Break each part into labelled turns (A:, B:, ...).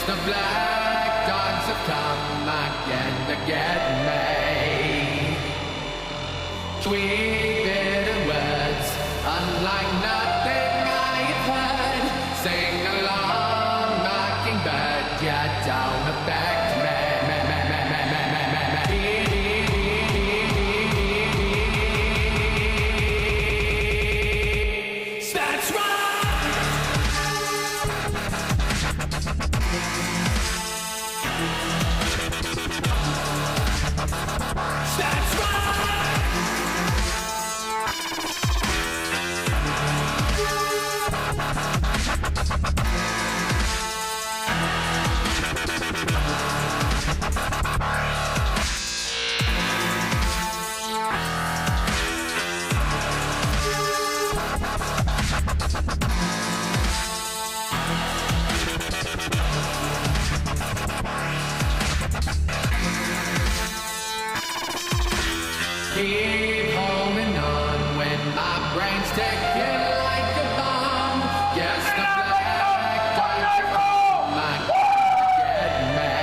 A: the black dogs have come again to get me. Sweet bitter words, unlike nothing I've heard. Sing along, mockingbird, you don't affect me. That's right. That's keep holding on when my brain's ticking like a bomb. Yes, the black dogs might get me.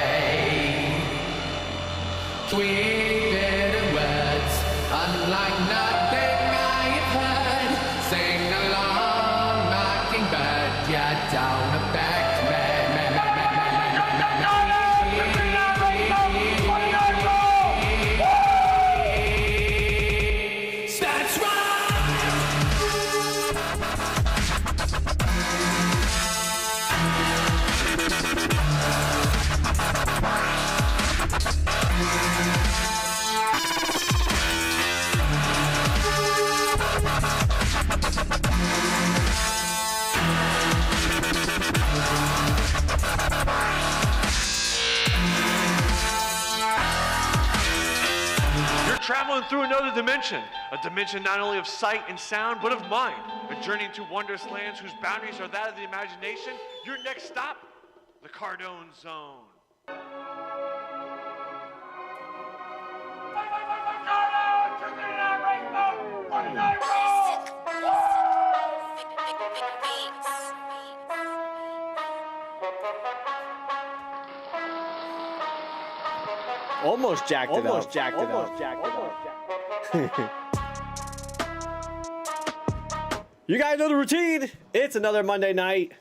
A: Sweet bitter words, unlike nothing I've heard. Sing along, mockingbird, you don't affect me. That's
B: You're traveling through another dimension, a dimension not only of sight and sound, but of mind. A journey into wondrous lands whose boundaries are that of the imagination. Your next stop, the Cardone Zone.
C: Almost jacked it up. You guys know the routine. It's another Monday night.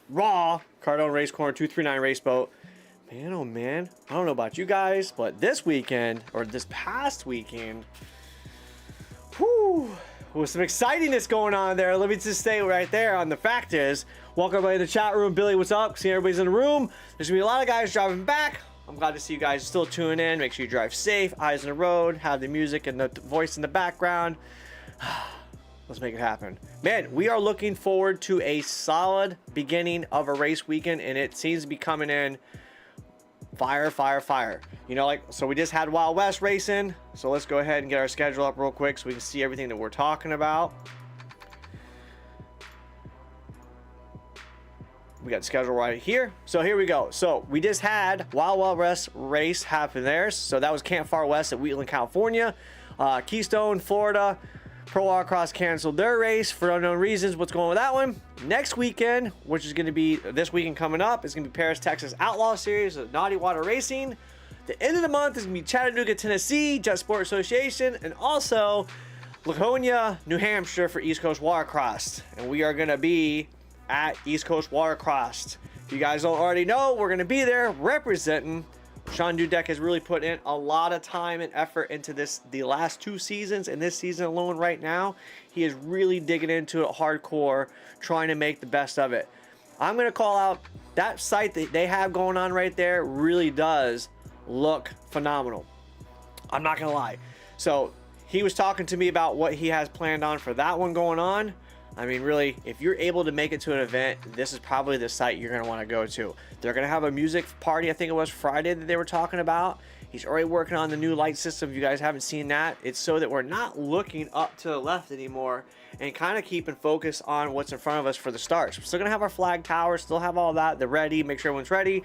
C: Raw. Cardone Race Corner 239 Race Boat. Man, oh man. I don't know about you guys, but this weekend, or this past weekend, whew, with some excitingness going on there. Let me just stay right there on the fact is, welcome everybody to the chat room. Billy, what's up? Seeing everybody's in the room. There's gonna be a lot of guys driving back. I'm glad to see you guys still tuning in. Make sure you drive safe, eyes on the road, have the music and the voice in the background. Let's make it happen. Man, we are looking forward to a solid beginning of a race weekend, and it seems to be coming in fire. You know, so we just had Wild West racing, so let's go ahead and get our schedule up real quick so we can see everything that we're talking about. We got the schedule right here. So here we go. So we just had Wild West race happen there. So that was Camp Far West at Wheatland, California. Keystone, Florida. Pro Autocross canceled their race for unknown reasons. What's going on with that one? Next weekend, which is going to be this weekend coming up, is going to be Paris, Texas Outlaw Series of Naughty Water Racing. The end of the month is going to be Chattanooga, Tennessee, Jet Sport Association, and also Laconia, New Hampshire for East Coast Watercross. And we are going to be at East Coast Watercross. If you guys don't already know, we're going to be there representing. Sean Dudek has really put in a lot of time and effort into this, the last two seasons, and this season alone right now. He is really digging into it hardcore, trying to make the best of it. I'm going to call out that site that they have going on right there really does look phenomenal. I'm not going to lie. So he was talking to me about what he has planned on for that one going on. I mean, really, if you're able to make it to an event, this is probably the site you're going to want to go to. They're going to have a music party, I think it was Friday that they were talking about. He's already working on the new light system. If you guys haven't seen that, it's so that we're not looking up to the left anymore and kind of keeping focus on what's in front of us for the starts. We're still going to have our flag tower, still have all that. They're ready, make sure everyone's ready.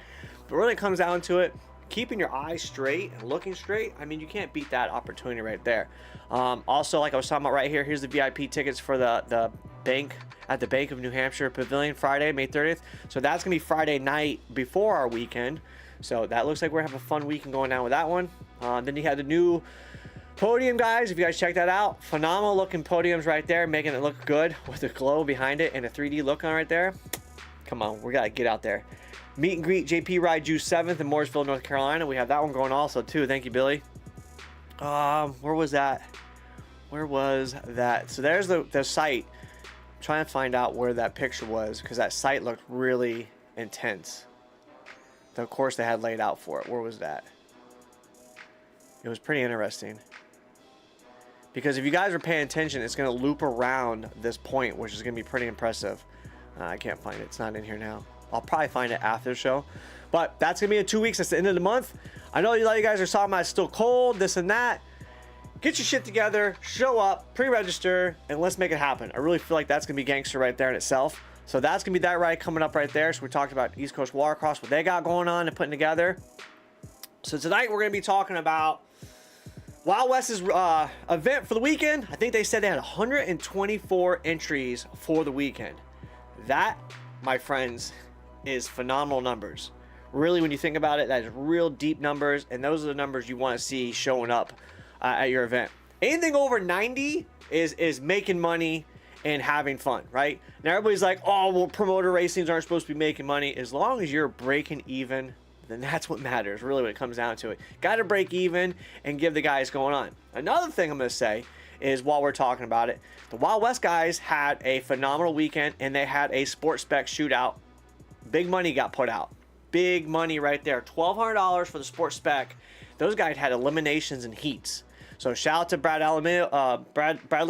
C: But really it comes down to it, keeping your eyes straight and looking straight, I mean, you can't beat that opportunity right there. Also, like I was talking about right here, here's the VIP tickets for the bank at the Bank of New Hampshire Pavilion Friday, May 30th. So that's gonna be Friday night before our weekend. So that looks like we're having a fun weekend going down with that one. Then you had the new podium, guys. If you guys check that out, phenomenal looking podiums right there, making it look good with the glow behind it and a 3D look on right there. Come on, we gotta get out there. Meet and greet JP Ride June 7th in Mooresville, North Carolina. We have that one going also too. Thank you, Billy. Where was that? Where was that? So there's the site. I'm trying to find out where that picture was because that site looked really intense. The course they had laid out for it. Where was that? It was pretty interesting. Because if you guys are paying attention, it's going to loop around this point, which is going to be pretty impressive. I can't find it. It's not in here now. I'll probably find it after the show. But that's going to be in 2 weeks. That's the end of the month. I know a lot of you guys are talking about it's still cold, this and that. Get your shit together, show up, pre-register, and let's make it happen. I really feel like that's going to be gangster right there in itself. So that's going to be that ride coming up right there. So we talked about East Coast Watercross, what they got going on and putting together. So tonight we're going to be talking about Wild West's event for the weekend. I think they said they had 124 entries for the weekend. That, my friends, is phenomenal numbers. Really, when you think about it, that is real deep numbers, and those are the numbers you want to see showing up at your event. Anything over 90 is making money and having fun, right? Now everybody's like, oh, well, promoter racings aren't supposed to be making money. As long as you're breaking even, then that's what matters, really, when it comes down to it. Got to break even and give the guys going on. Another thing I'm going to say is, while we're talking about it, the Wild West guys had a phenomenal weekend, and they had a sports spec shootout. Big money got put out. Big money right there. $1,200 for the sports spec. Those guys had eliminations and heats. So shout out to Bradley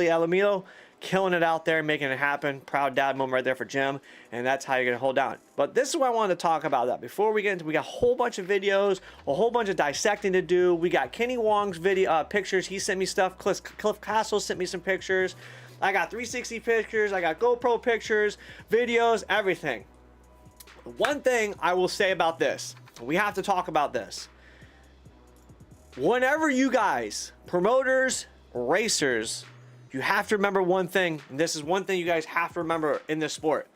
C: Alamillo, killing it out there, making it happen. Proud dad moment right there for Jim, and that's how you're gonna hold down. But this is what I wanted to talk about. That before we get into, we got a whole bunch of videos, a whole bunch of dissecting to do. We got Kenny Wong's video pictures. He sent me stuff. Cliff Castle sent me some pictures. I got 360 pictures. I got GoPro pictures, videos, everything. One thing I will say about this, we have to talk about this. Whenever you guys, promoters, racers, you have to remember one thing, and this is one thing you guys have to remember in this sport.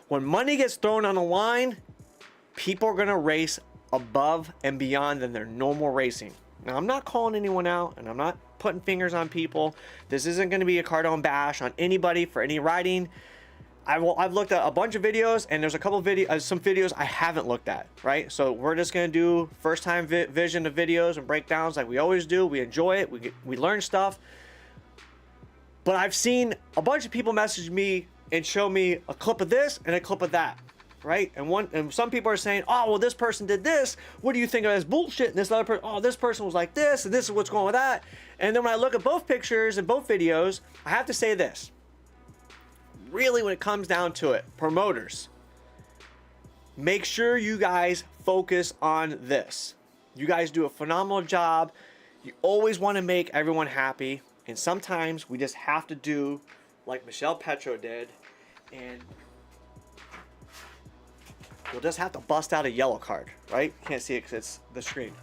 C: When money gets thrown on the line, people are going to race above and beyond than their normal racing. Now, I'm not calling anyone out, and I'm not putting fingers on people. This isn't going to be a Cardone bash on anybody for any riding. I've looked at a bunch of videos, and there's a couple of some videos I haven't looked at, right? So we're just going to do first time vision of videos and breakdowns like we always do. We enjoy it. We learn stuff. But I've seen a bunch of people message me and show me a clip of this and a clip of that, right? And some people are saying, oh, well, this person did this. What do you think of this bullshit? And this other person, oh, this person was like this, and this is what's going with that. And then when I look at both pictures and both videos, I have to say this. Really, when it comes down to it, promoters, make sure you guys focus on this. You guys do a phenomenal job. You always want to make everyone happy. And sometimes we just have to do like Michelle Petro did, and we'll just have to bust out a yellow card, right? Can't see it because it's the screen.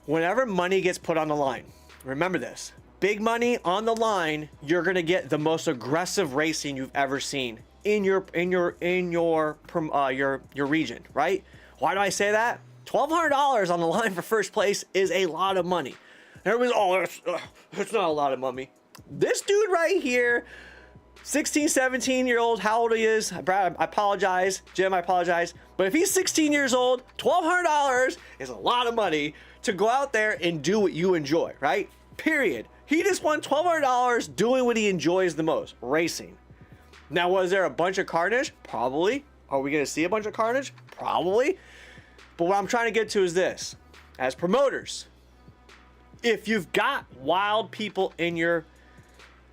C: Whenever money gets put on the line, remember this. Big money on the line, you're gonna get the most aggressive racing you've ever seen in your region, right? Why do I say that? $1,200 on the line for first place is a lot of money. Everybody's, oh, it's not a lot of money. This dude right here, 16, 17-year-old, how old he is? Brad, I apologize. Jim, I apologize. But if he's 16 years old, $1,200 is a lot of money to go out there and do what you enjoy, right? Period. He just won $1,200 doing what he enjoys the most, racing. Now, was there a bunch of carnage? Probably. Are we going to see a bunch of carnage? Probably. But what I'm trying to get to is this. As promoters, if you've got wild people in your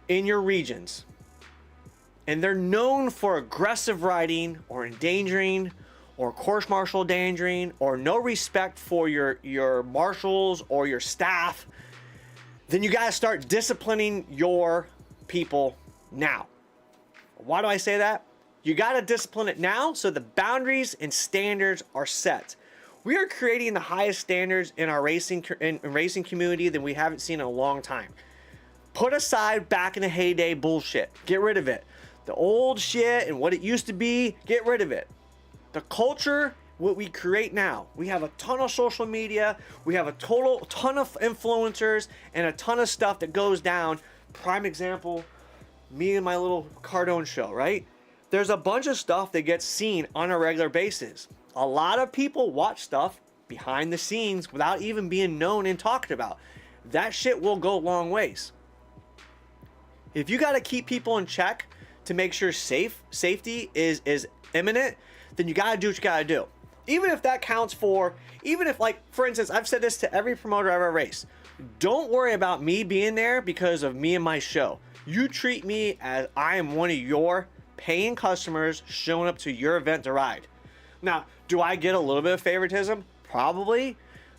C: regions, and they're known for aggressive riding or endangering or course marshal endangering or no respect for your marshals or your staff, then you got to start disciplining your people now. Why do I say that? You got to discipline it now so the boundaries and standards are set. We are creating the highest standards in our racing community than we haven't seen in a long time. Put aside back in the heyday bullshit. Get rid of it. The old shit and what it used to be, get rid of it. The culture, what we create now. We have a ton of social media. We have a ton of influencers and a ton of stuff that goes down. Prime example, me and my little Cardone show, right? There's a bunch of stuff that gets seen on a regular basis. A lot of people watch stuff behind the scenes without even being known and talked about. That shit will go long ways. If you got to keep people in check to make sure safety is imminent, then you got to do what you got to do. Even if that counts for, even if, like, for instance, I've said this to every promoter I've ever raced. Don't worry about me being there because of me and my show. You treat me as I am one of your paying customers showing up to your event to ride. Now, do I get a little bit of favoritism? Probably.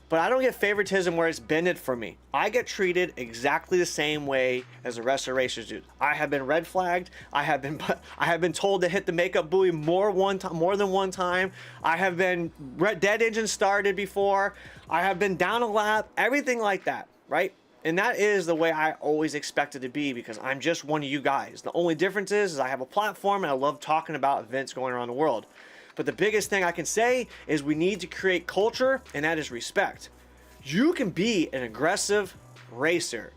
C: But I don't get favoritism where it's bended for me. I get treated exactly the same way as the rest of the racers do. I have been red flagged. I have been told to hit the makeup buoy more than one time. I have been dead engine started before. I have been down a lap. Everything like that, right? And that is the way I always expected to be because I'm just one of you guys. The only difference is I have a platform and I love talking about events going around the world. But the biggest thing I can say is we need to create culture, and that is respect. You can be an aggressive racer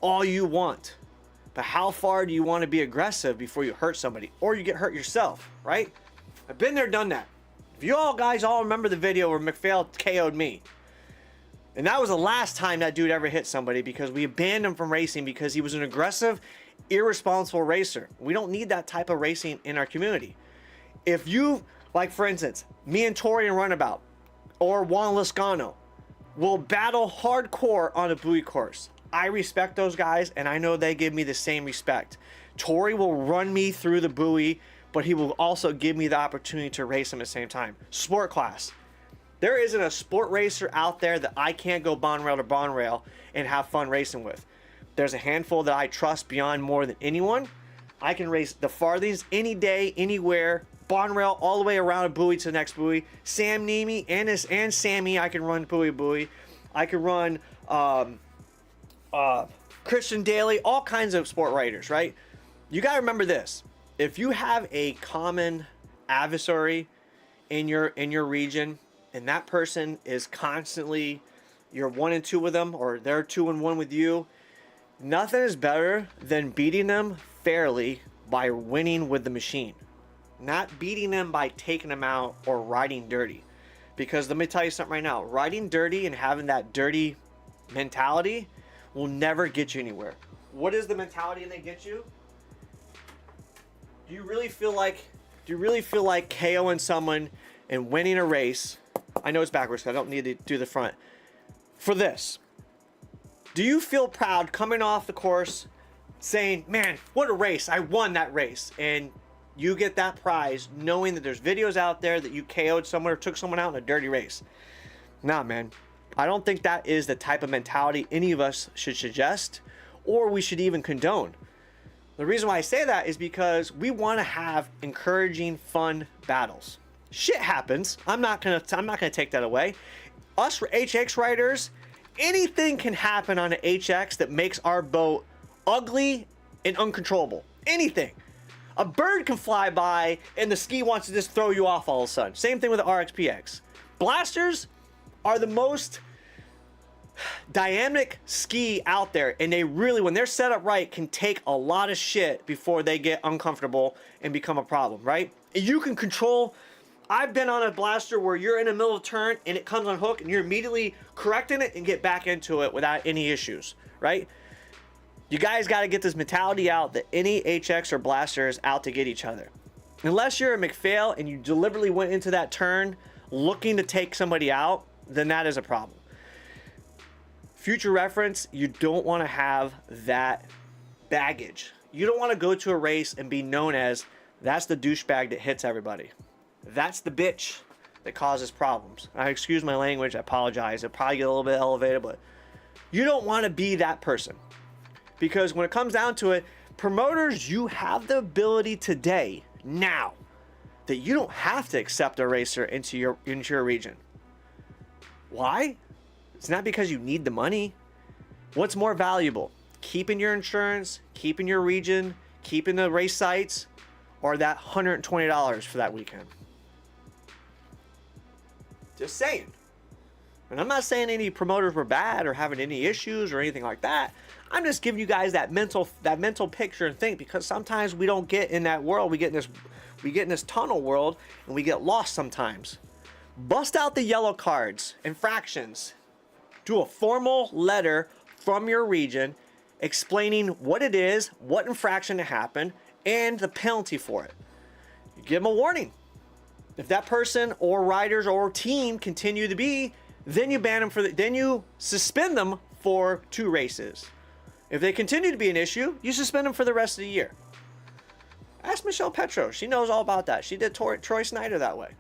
C: all you want, but how far do you want to be aggressive before you hurt somebody or you get hurt yourself, right? I've been there, done that. If you all guys all remember the video where McPhail KO'd me, and that was the last time that dude ever hit somebody because we abandoned him from racing because he was an aggressive, irresponsible racer. We don't need that type of racing in our community. If you, like for instance, me and Tori in Runabout or Juan Lascano will battle hardcore on a buoy course. I respect those guys and I know they give me the same respect. Tori will run me through the buoy, but he will also give me the opportunity to race him at the same time. Sport class. There isn't a sport racer out there that I can't go bond rail to bond rail and have fun racing with. There's a handful that I trust beyond more than anyone. I can race the farthest any day, anywhere, bond rail all the way around a buoy to the next buoy. Sam Nemi and Sammy, I can run buoy. I can run Christian Daly, all kinds of sport riders, right? You got to remember this. If you have a common adversary in your region, and that person is constantly, you're 1-2 with them, or they're 2-1 with you, nothing is better than beating them fairly by winning with the machine. Not beating them by taking them out or riding dirty. Because let me tell you something right now, riding dirty and having that dirty mentality will never get you anywhere. What is the mentality that gets you? Do you really feel like KOing someone and winning a race? I know it's backwards, so I don't need to do the front. For this, do you feel proud coming off the course saying, man, what a race, I won that race, and you get that prize knowing that there's videos out there that you KO'd someone or took someone out in a dirty race? Nah, man. I don't think that is the type of mentality any of us should suggest or we should even condone. The reason why I say that is because we want to have encouraging, fun battles. Shit happens. I'm not gonna take that away. Us HX riders, anything can happen on an HX that makes our boat ugly and uncontrollable. Anything. A bird can fly by and the ski wants to just throw you off all of a sudden. Same thing with the RXPX. Blasters are the most dynamic ski out there, and they really, when they're set up right, can take a lot of shit before they get uncomfortable and become a problem, right? You can control. I've been on a blaster where you're in the middle of a turn and it comes on hook and you're immediately correcting it and get back into it without any issues, right? You guys got to get this mentality out that any HX or blaster is out to get each other. Unless you're a McPhail and you deliberately went into that turn looking to take somebody out, then that is a problem. Future reference, you don't want to have that baggage. You don't want to go to a race and be known as, that's the douchebag that hits everybody. That's the bitch that causes problems. I excuse my language, I apologize. It'll probably get a little bit elevated, but you don't want to be that person. Because when it comes down to it, promoters, you have the ability today, now, that you don't have to accept a racer into your region. Why? It's not because you need the money. What's more valuable? Keeping your insurance, keeping your region, keeping the race sites, or that $120 for that weekend? Just saying. And I'm not saying any promoters were bad or having any issues or anything like that. I'm just giving you guys that mental picture and think, because sometimes we don't get in that world. We get in this tunnel world and we get lost sometimes. Bust out the yellow cards, infractions. Do a formal letter from your region explaining what it is, what infraction happened, and the penalty for it. You give them a warning. If that person or riders or team continue to be, then you ban them then you suspend them for 2 races. If they continue to be an issue, you suspend them for the rest of the year. Ask Michelle Petro. She knows all about that. She did Troy Snyder that way.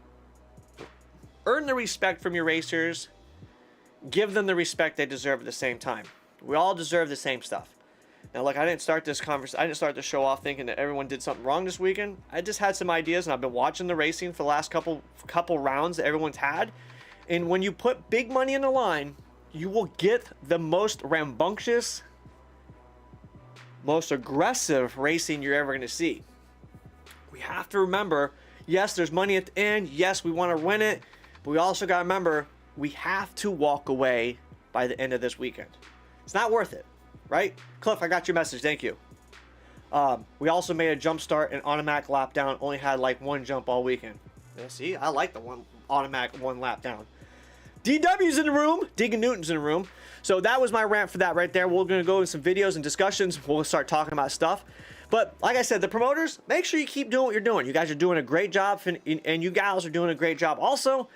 C: Earn the respect from your racers. Give them the respect they deserve at the same time. We all deserve the same stuff. Now, look, I didn't start the show off thinking that everyone did something wrong this weekend. I just had some ideas, and I've been watching the racing for the last couple rounds that everyone's had. And when you put big money in the line, you will get the most rambunctious, most aggressive racing you're ever going to see. We have to remember, yes, there's money at the end. Yes, we want to win it. But we also got to remember, we have to walk away by the end of this weekend. It's not worth it, right? Cliff, I got your message. Thank you. We also made a jump start and automatic lap down. Only had like 1 jump all weekend. Yeah, see, I like the automatic 1 lap down. DW's in the room. Diggin Newton's in the room. So that was my rant for that right there. We're going to go in some videos and discussions. We'll start talking about stuff. But like I said, the promoters, make sure you keep doing what you're doing. You guys are doing a great job, and you gals are doing a great job also.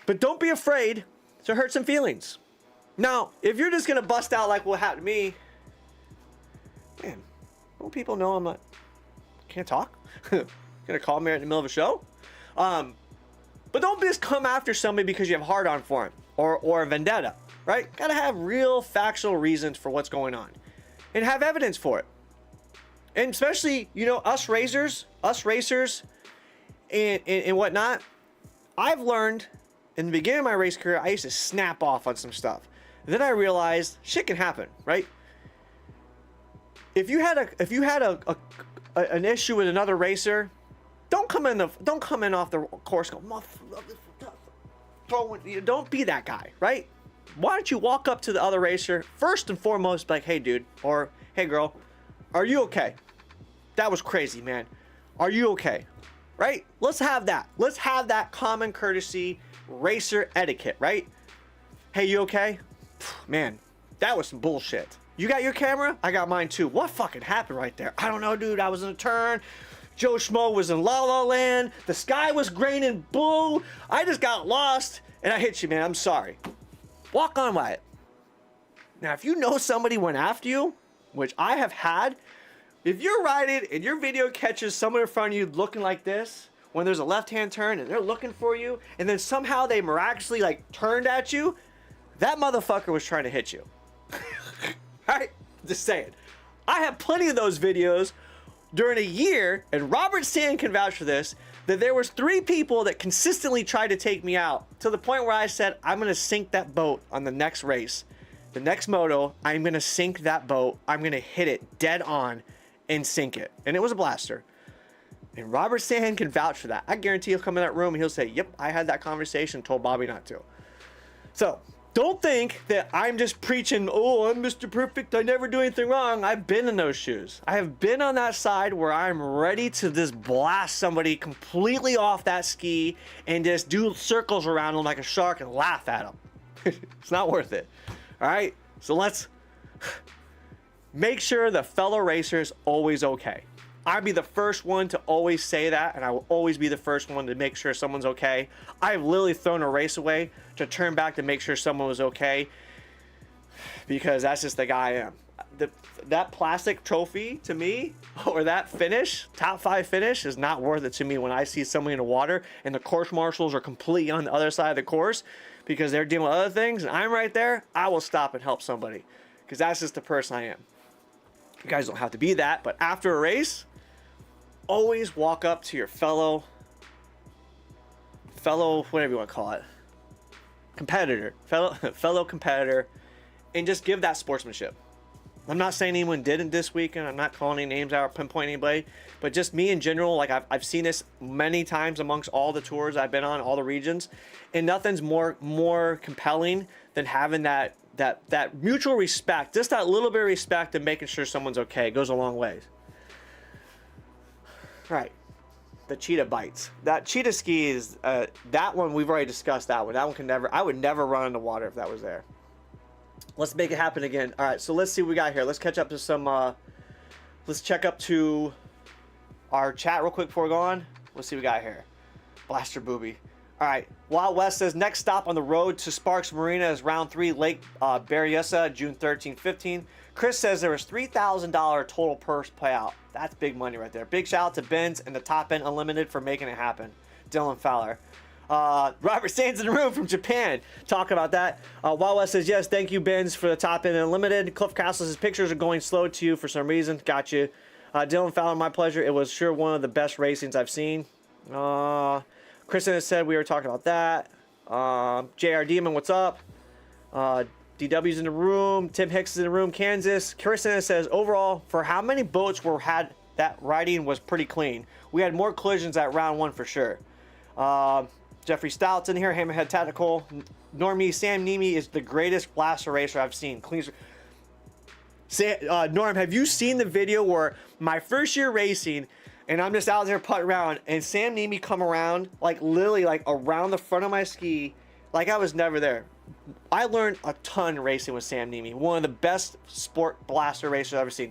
C: But don't be afraid to hurt some feelings. Now, if you're just going to bust out like what happened to me, man, don't people know I'm not, can't talk? Going to call me right in the middle of a show? But don't just come after somebody because you have hard on for him or a vendetta, right? Got to have real factual reasons for what's going on and have evidence for it. And especially, you know, us racers and whatnot. I've learned in the beginning of my race career, I used to snap off on some stuff. And then I realized shit can happen, right? If you had an issue with another racer, don't come in off the course. Don't be that guy, right? Why don't you walk up to the other racer first and foremost, like, hey, dude, or hey, girl, are you okay? That was crazy, man. Are you okay? Right? Let's have that. Let's have that common courtesy racer etiquette, right? Hey, you okay? Man, that was some bullshit. You got your camera? I got mine too. What fucking happened right there? I don't know, dude. I was in a turn. Joe Schmo was in La La Land. The sky was raining blue. I just got lost and I hit you, man. I'm sorry. Walk on by it. Now, if you know somebody went after you, which I have had, if you're riding and your video catches someone in front of you looking like this, when there's a left-hand turn and they're looking for you, and then somehow they miraculously like turned at you, that motherfucker was trying to hit you. Alright? Just saying. I have plenty of those videos during a year, and Robert Sand can vouch for this, that there was 3 people that consistently tried to take me out to the point where I said, I'm going to sink that boat on the next race. The next moto, I'm going to sink that boat. I'm going to hit it dead on and sink it. And it was a blaster. And Robert Sand can vouch for that. I guarantee he'll come in that room and he'll say, yep, I had that conversation, told Bobby not to. So, don't think that I'm just preaching, oh, I'm Mr. Perfect, I never do anything wrong. I've been in those shoes. I have been on that side where I'm ready to just blast somebody completely off that ski and just do circles around them like a shark and laugh at them. It's not worth it. All right? So let's make sure the fellow racer's always okay. I'd be the first one to always say that, and I will always be the first one to make sure someone's okay. I've literally thrown a race away to turn back to make sure someone was okay, because that's just the guy I am. That plastic trophy to me, or that finish, top 5 finish, is not worth it to me when I see somebody in the water and the course marshals are completely on the other side of the course because they're dealing with other things, and I'm right there. I will stop and help somebody, because that's just the person I am. You guys don't have to be that, but after a race, always walk up to your fellow, whatever you want to call it, competitor, fellow competitor, and just give that sportsmanship. I'm not saying anyone didn't this weekend. I'm not calling any names out or pinpointing anybody, but just me in general. Like I've seen this many times amongst all the tours I've been on, all the regions, and nothing's more compelling than having that mutual respect, just that little bit of respect and making sure someone's okay. It goes a long way. Right. The cheetah bites. That cheetah ski is that one we've already discussed. That one can never. I would never run in the water if that was there. Let's make it happen again. All right, so let's see what we got here. Let's catch up to some. Let's check up to our chat real quick before we go on. Let's see what we got here. Blaster Booby. All right, Wild West says next stop on the road to Sparks Marina is round 3, Lake Berryessa, June 13, 15. Chris says there was $3,000 total purse payout. That's big money right there. Big shout out to Benz and the Top End Unlimited for making it happen. Dylan Fowler. Robert Sands in the room from Japan talking about that. Wild West says, yes, thank you, Benz, for the Top End Unlimited. Cliff Castle says, pictures are going slow to you for some reason. Got you. Dylan Fowler, my pleasure. It was sure one of the best racings I've seen. Kristen has said we were talking about that. JR Demon, what's up? DW's in the room. Tim Hicks is in the room. Kansas. Kristen says, overall, for how many boats were had, that riding was pretty clean. We had more collisions at round 1 for sure. Jeffrey Stout's in here. Hammerhead Tactical. Normie, Sam Nemi is the greatest blaster racer I've seen. Norm, have you seen the video where my first year racing and I'm just out there putting around and Sam Nemi come around, like literally like around the front of my ski, like I was never there. I learned a ton racing with Sam Nemi. One of the best sport blaster racers I've ever seen.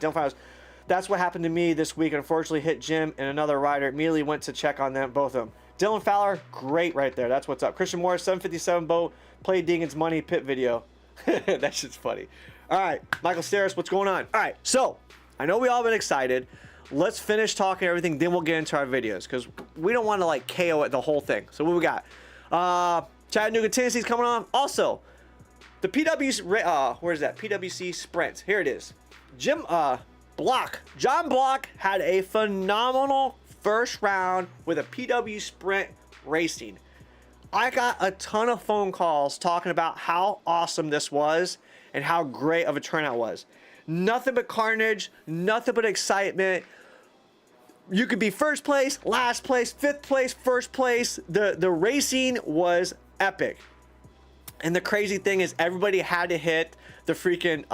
C: That's what happened to me this week. Unfortunately, hit Jim and another rider. Immediately went to check on them, both of them. Dylan Fowler, great right there. That's what's up. Christian Morris, 757 boat, played Dingens Money pit video. That shit's funny. All right, Michael Steris, what's going on? All right, so I know we all been excited. Let's finish talking everything, then we'll get into our videos because we don't want to like KO it the whole thing. So what we got? Chattanooga, Tennessee's coming on. Also, the where's that? PWC Sprint. Here it is. John Block had a phenomenal first round with a PW Sprint Racing. I got a ton of phone calls talking about how awesome this was and how great of a turnout was. Nothing but carnage, nothing but excitement. You could be first place, last place, fifth place, first place. The racing was epic. And the crazy thing is everybody had to hit the freaking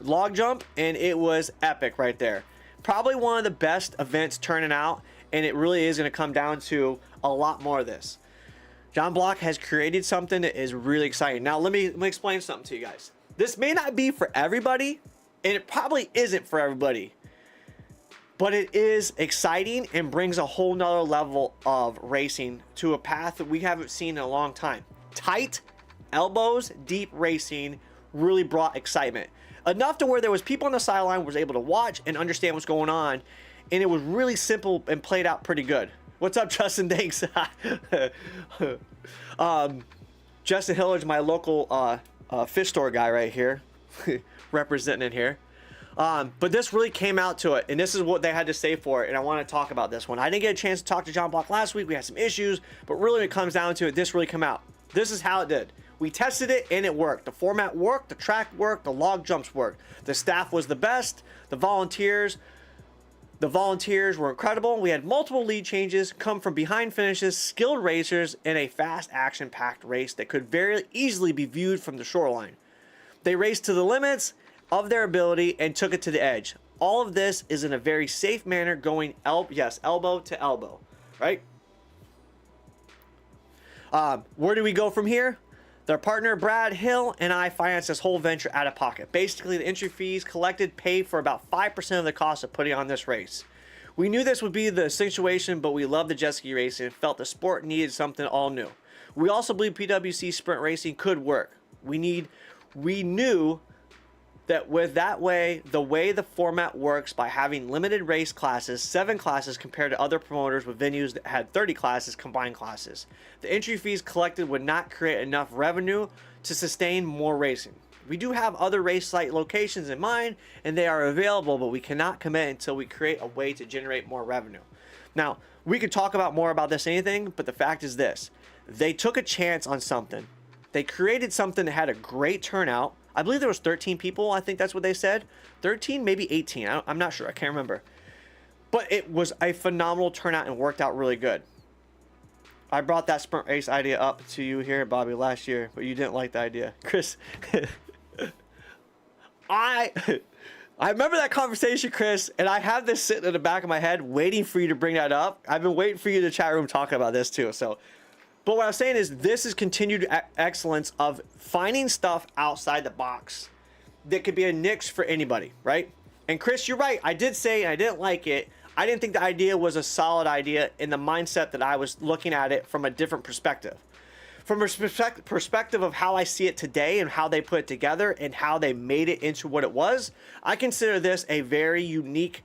C: log jump, and it was epic right there. Probably one of the best events turning out, and it really is going to come down to a lot more of this. John Block has created something that is really exciting. Now, let me explain something to you guys. This may not be for everybody, and it probably isn't for everybody, but it is exciting and brings a whole nother level of racing to a path that we haven't seen in a long time. Tight, elbows, deep racing really brought excitement. Enough to where there was people on the sideline who was able to watch and understand what's going on, and it was really simple and played out pretty good. What's up, Justin? Thanks. Justin Hillage, my local fish store guy right here, representing it here. But this really came out to it, and this is what they had to say for it, and I want to talk about this one. I didn't get a chance to talk to John Block last week. We had some issues, but really when it comes down to it, this really came out. This is how it did. We tested it, and it worked. The format worked, the track worked, the log jumps worked. The staff was the best. The volunteers were incredible. We had multiple lead changes, come from behind finishes, skilled racers, in a fast action-packed race that could very easily be viewed from the shoreline. They raced to the limits of their ability and took it to the edge. All of this is in a very safe manner, going elbow to elbow, right? Where do we go from here? Their partner Brad Hill and I financed this whole venture out of pocket. Basically, the entry fees collected paid for about 5% of the cost of putting on this race. We knew this would be the situation, but we loved the jet ski racing and felt the sport needed something all new. We also believe PWC Sprint Racing could work. We knew that the way the format works by having limited race classes, 7 classes compared to other promoters with venues that had 30 classes, combined classes. The entry fees collected would not create enough revenue to sustain more racing. We do have other race site locations in mind, and they are available, but we cannot commit until we create a way to generate more revenue. Now, we could talk about more about this anything, but the fact is this. They took a chance on something. They created something that had a great turnout. I believe there was 13 people. I think that's what they said. 13, maybe 18. I'm not sure. I can't remember. But it was a phenomenal turnout and worked out really good. I brought that sprint race idea up to you here, Bobby, last year, but you didn't like the idea. Chris, I remember that conversation, Chris, and I have this sitting in the back of my head waiting for you to bring that up. I've been waiting for you in the chat room talking about this too. So, but what I'm saying is this is continued excellence of finding stuff outside the box that could be a niche for anybody, right? And Chris, you're right. I did say I didn't like it. I didn't think the idea was a solid idea in the mindset that I was looking at it from a different perspective. From a perspective of how I see it today and how they put it together and how they made it into what it was, I consider this a very unique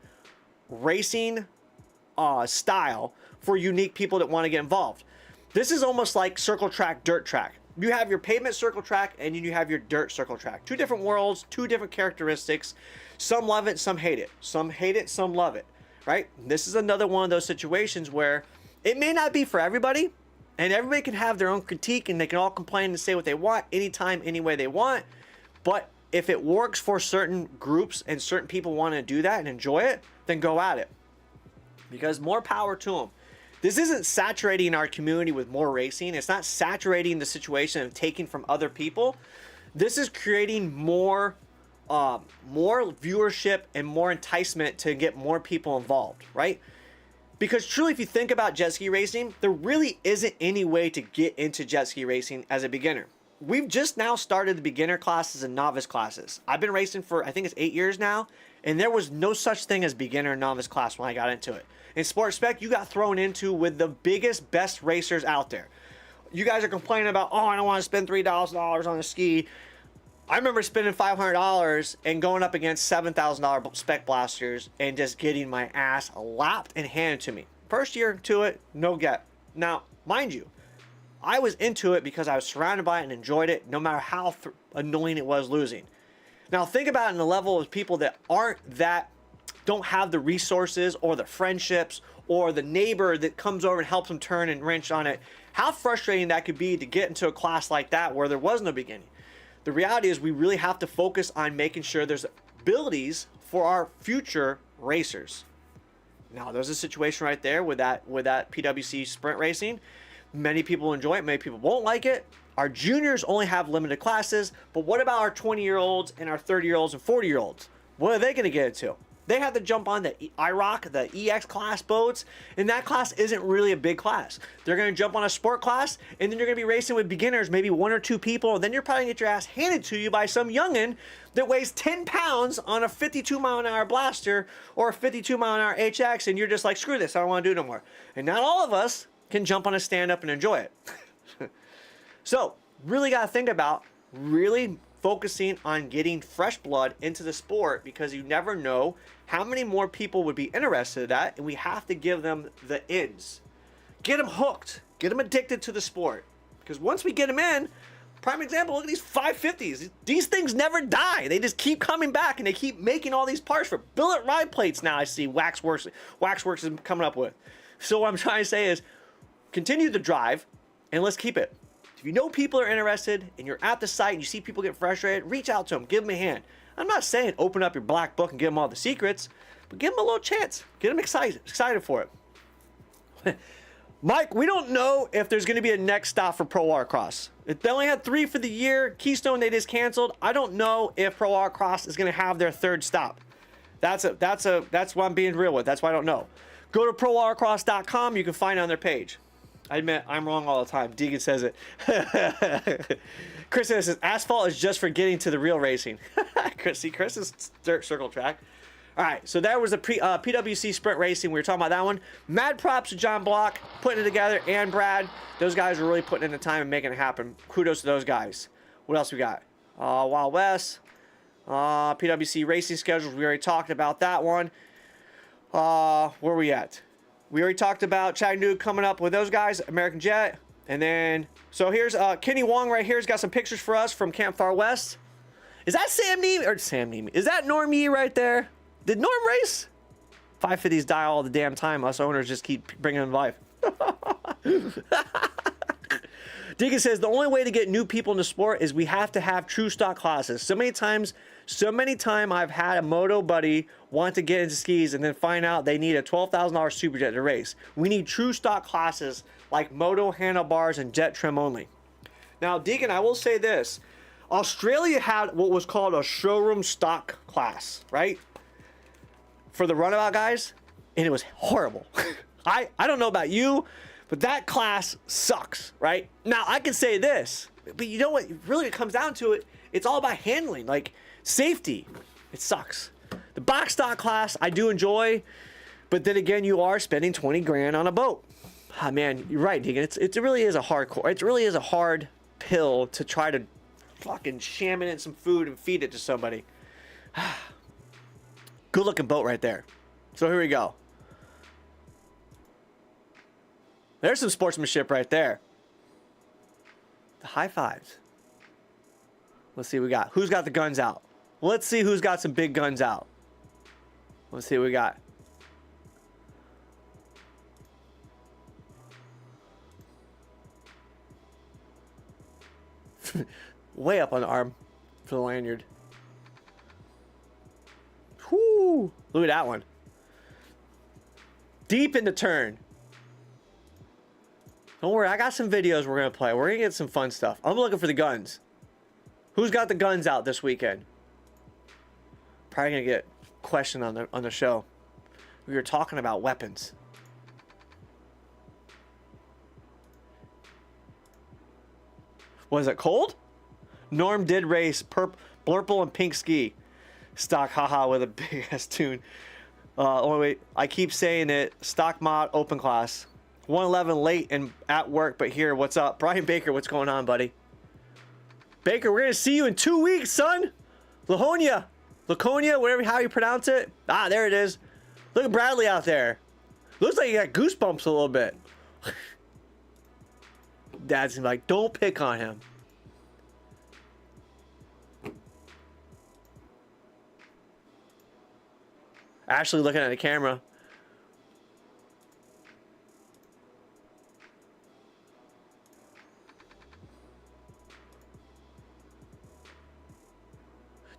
C: racing style for unique people that want to get involved. This is almost like circle track, dirt track. You have your pavement circle track and then you have your dirt circle track. Two different worlds, two different characteristics. Some love it, some hate it. Some hate it, some love it. Right? This is another one of those situations where it may not be for everybody, and everybody can have their own critique and they can all complain and say what they want anytime, any way they want. But if it works for certain groups and certain people want to do that and enjoy it, then go at it. Because more power to them. This isn't saturating our community with more racing. It's not saturating the situation of taking from other people. This is creating more viewership and more enticement to get more people involved, right? Because truly, if you think about jet ski racing, there really isn't any way to get into jet ski racing as a beginner. We've just now started the beginner classes and novice classes. I've been racing for, I think it's 8 years now, and there was no such thing as beginner and novice class when I got into it. In Sports Spec, you got thrown into with the biggest, best racers out there. You guys are complaining about, oh, I don't want to spend $3,000 on a ski. I remember spending $500 and going up against $7,000 spec blasters and just getting my ass lapped and handed to me. First year to it, no get. Now, mind you, I was into it because I was surrounded by it and enjoyed it, no matter how annoying it was losing. Now, think about it in the level of people that don't have the resources or the friendships or the neighbor that comes over and helps them turn and wrench on it. How frustrating that could be to get into a class like that where there was no beginning. The reality is we really have to focus on making sure there's abilities for our future racers. Now, there's a situation right there with that PWC sprint racing. Many people enjoy it, many people won't like it. Our juniors only have limited classes, but what about our 20-year-olds and our 30-year-olds and 40-year-olds? What are they going to get into? They have to jump on the IROC, the EX class boats, and that class isn't really a big class. They're going to jump on a sport class, and then you're going to be racing with beginners, maybe 1 or 2 people, and then you're probably going to get your ass handed to you by some youngin' that weighs 10 pounds on a 52-mile-an-hour blaster or a 52-mile-an-hour HX, and you're just like, screw this, I don't want to do it no more. And not all of us can jump on a stand-up and enjoy it. So, really got to think about really focusing on getting fresh blood into the sport, because you never know how many more people would be interested in that, and we have to give them the ins. Get them hooked. Get them addicted to the sport. Because once we get them in, prime example, look at these 550s. These things never die. They just keep coming back, and they keep making all these parts for billet ride plates now I see Waxworks is coming up with. So what I'm trying to say is continue the drive, and let's keep it. If you know people are interested and you're at the site and you see people get frustrated, reach out to them, give them a hand. I'm not saying open up your black book and give them all the secrets, but give them a little chance. Get them excited for it. Mike, we don't know if there's going to be a next stop for Pro Watercross. They only had 3 for the year. Keystone, they just canceled. I don't know if Pro Watercross is going to have their 3rd stop. That's what I'm being real with. That's why I don't know. Go to prowatercross.com. You can find it on their page. I admit, I'm wrong all the time. Deegan says it. Chris says, asphalt is just for getting to the real racing. Chris is dirt circle track. All right, so that was the PWC sprint racing. We were talking about that one. Mad props to John Block, putting it together, and Brad. Those guys are really putting in the time and making it happen. Kudos to those guys. What else we got? Wild West. PWC racing schedules. We already talked about that one. Where are we at? We already talked about Chattanooga coming up with those guys, American Jet. And then, so here's Kenny Wong right here. He's got some pictures for us from Camp Far West. Is that Sam Nemi? Is that Norm Yee right there? Did Norm race? 550s die all the damn time. Us owners just keep bringing them to life. Deacon says the only way to get new people into sport is we have to have true stock classes. So many times I've had a moto buddy want to get into skis and then find out they need a $12,000 superjet to race. We need true stock classes like moto handlebars and jet trim only. Now, Deacon, I will say this. Australia had what was called a showroom stock class, right? For the runabout guys, and it was horrible. I don't know about you, but that class sucks, right? Now, I can say this, but you know what? Really, it comes down to it. It's all about handling, like safety. It sucks. The box stock class, I do enjoy, but then again, you are spending 20 grand on a boat. Ah, man, you're right, Deacon. It really is a hardcore. It really is a hard pill to try to fucking sham it in some food and feed it to somebody. Good looking boat right there. So here we go. There's some sportsmanship right there. The high fives. Let's see what we got. Who's got the guns out? Let's see who's got some big guns out. Let's see what we got. Way up on the arm for the lanyard. Whoo! Look at that one. Deep in the turn. Don't worry, I got some videos we're going to play. We're going to get some fun stuff. I'm looking for the guns. Who's got the guns out this weekend? Probably going to get questioned on the show. We were talking about weapons. Was it cold? Norm did race Blurple and Pink Ski. Stock haha with a big ass tune. Oh wait, I keep saying it. Stock mod open class. 111 late and at work, but here, what's up? Brian Baker, what's going on, buddy? Baker, we're gonna see you in 2 weeks, son. Laconia, whatever how you pronounce it. Ah, there it is. Look at Bradley out there. Looks like you got goosebumps a little bit. Dad's like, don't pick on him. Ashley looking at the camera.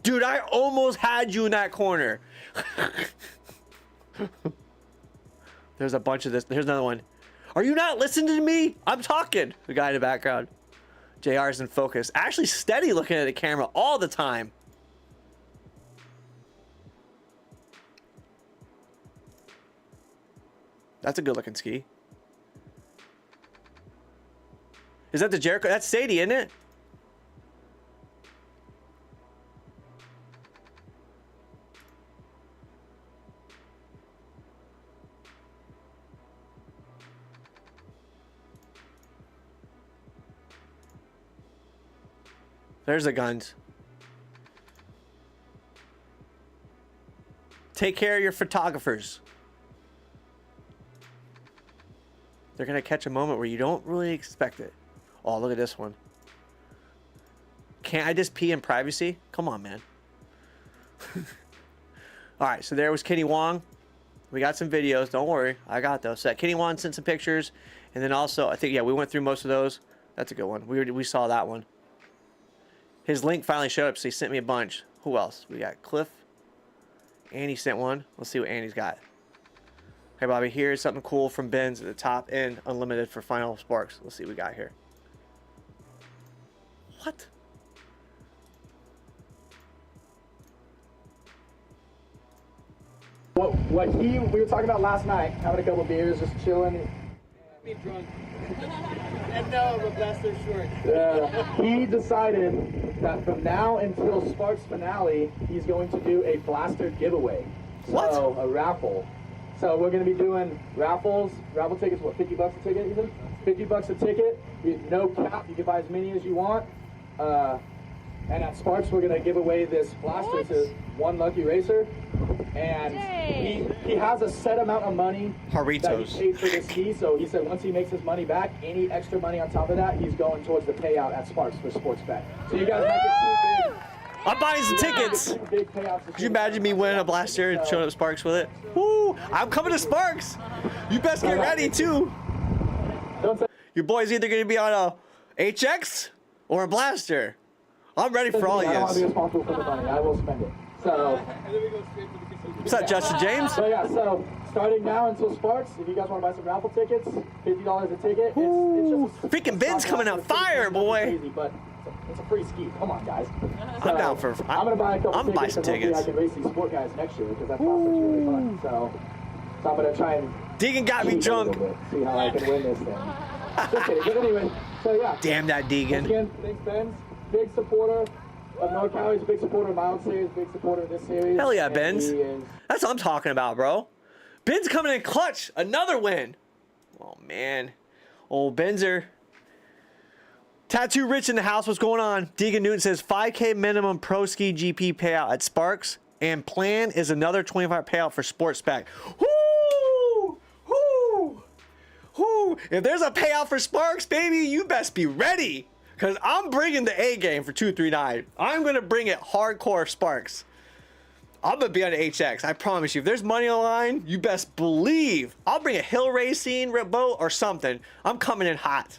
C: Dude, I almost had you in that corner. There's a bunch of this. Here's another one. Are you not listening to me? I'm talking. The guy in the background. JR's in focus. Ashley's steady looking at the camera all the time. That's a good looking ski. Is that the Jericho? That's Sadie, isn't it? There's the guns. Take care of your photographers. They're going to catch a moment where you don't really expect it. Oh, look at this one. Can't I just pee in privacy? Come on, man. All right, so there was Kenny Wong. We got some videos. Don't worry. I got those. So Kenny Wong sent some pictures. And then also, I think, yeah, we went through most of those. That's a good one. We saw that one. His link finally showed up, so he sent me a bunch. Who else? We got Cliff. Annie sent one. Let's see what Annie's got. Hey, Bobby, here's something cool from Ben's at the top end, unlimited for Final Sparks. Let's see what we got here. What?
D: What we were talking about last night, having a couple beers, just chilling.
E: Be drunk. And no, the blaster short.
D: He decided that from now until Sparks finale, he's going to do a blaster giveaway.
C: What?
D: So, a raffle. So we're going to be doing raffle tickets, what, $50 a ticket, Ethan? $50 a ticket, no cap, you can buy as many as you want. And at Sparks, we're going to give away this blaster to one lucky racer. And he has a set amount of money that he paid for this ski, so he said once he makes his money back, any extra money on top of that, he's going towards the payout at Sparks for Sports Bet. So you guys might get two big.
C: I'm buying some tickets. Could you imagine me winning a blaster and showing up Sparks with it? Woo! I'm coming to Sparks. You best get ready too. Your boy's either going to be on a HX or a blaster? I'm ready for all
D: I don't want to be
C: of you.
D: responsible for the money. I will spend it. So,
E: And then we go straight to the casino.
C: What's up, Justin James?
D: so yeah, so starting now until Sparks, if you guys want to buy some raffle tickets, $50 a ticket. It's just a,
C: Freaking Ben's coming out fire, boy.
D: Crazy, but it's a free ski. Come on, guys.
C: I'm down for.
D: I'm gonna buy a couple
C: I'm gonna buy some
D: tickets. And hopefully I
C: tickets.
D: can race these sport guys next year because that process is really fun. So I'm gonna try and
C: Deegan got me
D: cheat a
C: drunk.
D: little bit, see how I can win this thing. Just kidding. But anyway, so yeah.
C: Damn that Deegan.
D: Again, thanks, Benz. Big supporter of NorCal. He's a big supporter of my own series. Big supporter of this series.
C: Hell yeah,
D: And
C: Benz.
D: he is-
C: That's what I'm talking about, bro. Ben's coming in clutch. Another win. Oh, man. Old Benzer. Tattoo Rich in the house. What's going on? Deegan Newton says 5K minimum pro ski GP payout at Sparks. And plan is another 25 payout for Sports Spec. Woo! Woo! Woo! If there's a payout for Sparks, baby, you best be ready. Because I'm bringing the A game for 239. I'm going to bring it hardcore Sparks. I'm going to be on the HX. I promise you. If there's money on the line, you best believe. I'll bring a hill racing boat or something. I'm coming in hot.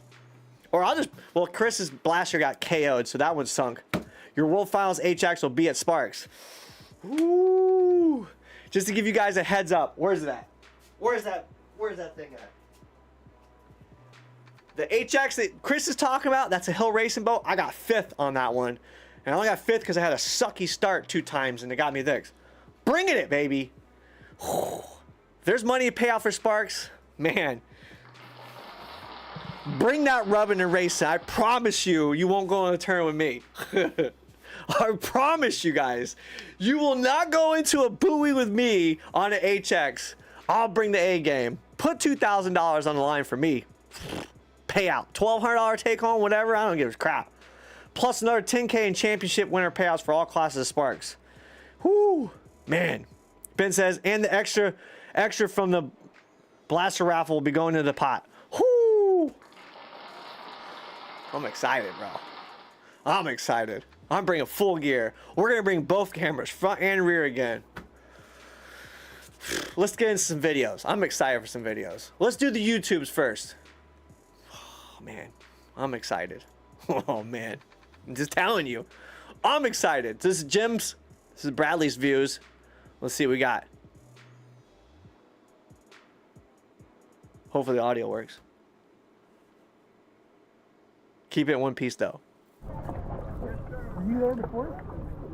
C: Or I'll just... Well, Chris's blaster got KO'd, so that one sunk. Your World Finals HX will be at Sparks. Ooh. Just to give you guys a heads up. Where's that? Where's that thing at? The HX that Chris is talking about, that's a hill racing boat. I got 5th on that one. And I only got 5th because I had a sucky start 2 times and it got me this. Bringing it, baby. If there's money to pay out for Sparks, man. Bring that rubbing and racing. I promise you, you won't go on a turn with me. I promise you guys. You will not go into a buoy with me on an HX. I'll bring the A game. Put $2,000 on the line for me. Payout. $1,200 take home, whatever. I don't give a crap. Plus another $10K in championship winner payouts for all classes of Sparks. Whoo, man. Ben says, and the extra from the blaster raffle will be going into the pot. Whoo. I'm excited, bro. I'm excited. I'm bringing full gear. We're going to bring both cameras, front and rear again. Let's get into some videos. I'm excited for some videos. Let's do the YouTubes first. Oh, man. I'm excited. Oh, man. I'm just telling you. I'm excited. This is Jim's. This is Bradley's views. Let's see what we got. Hopefully the audio works. Keep it in one piece, though.
D: Were you there before?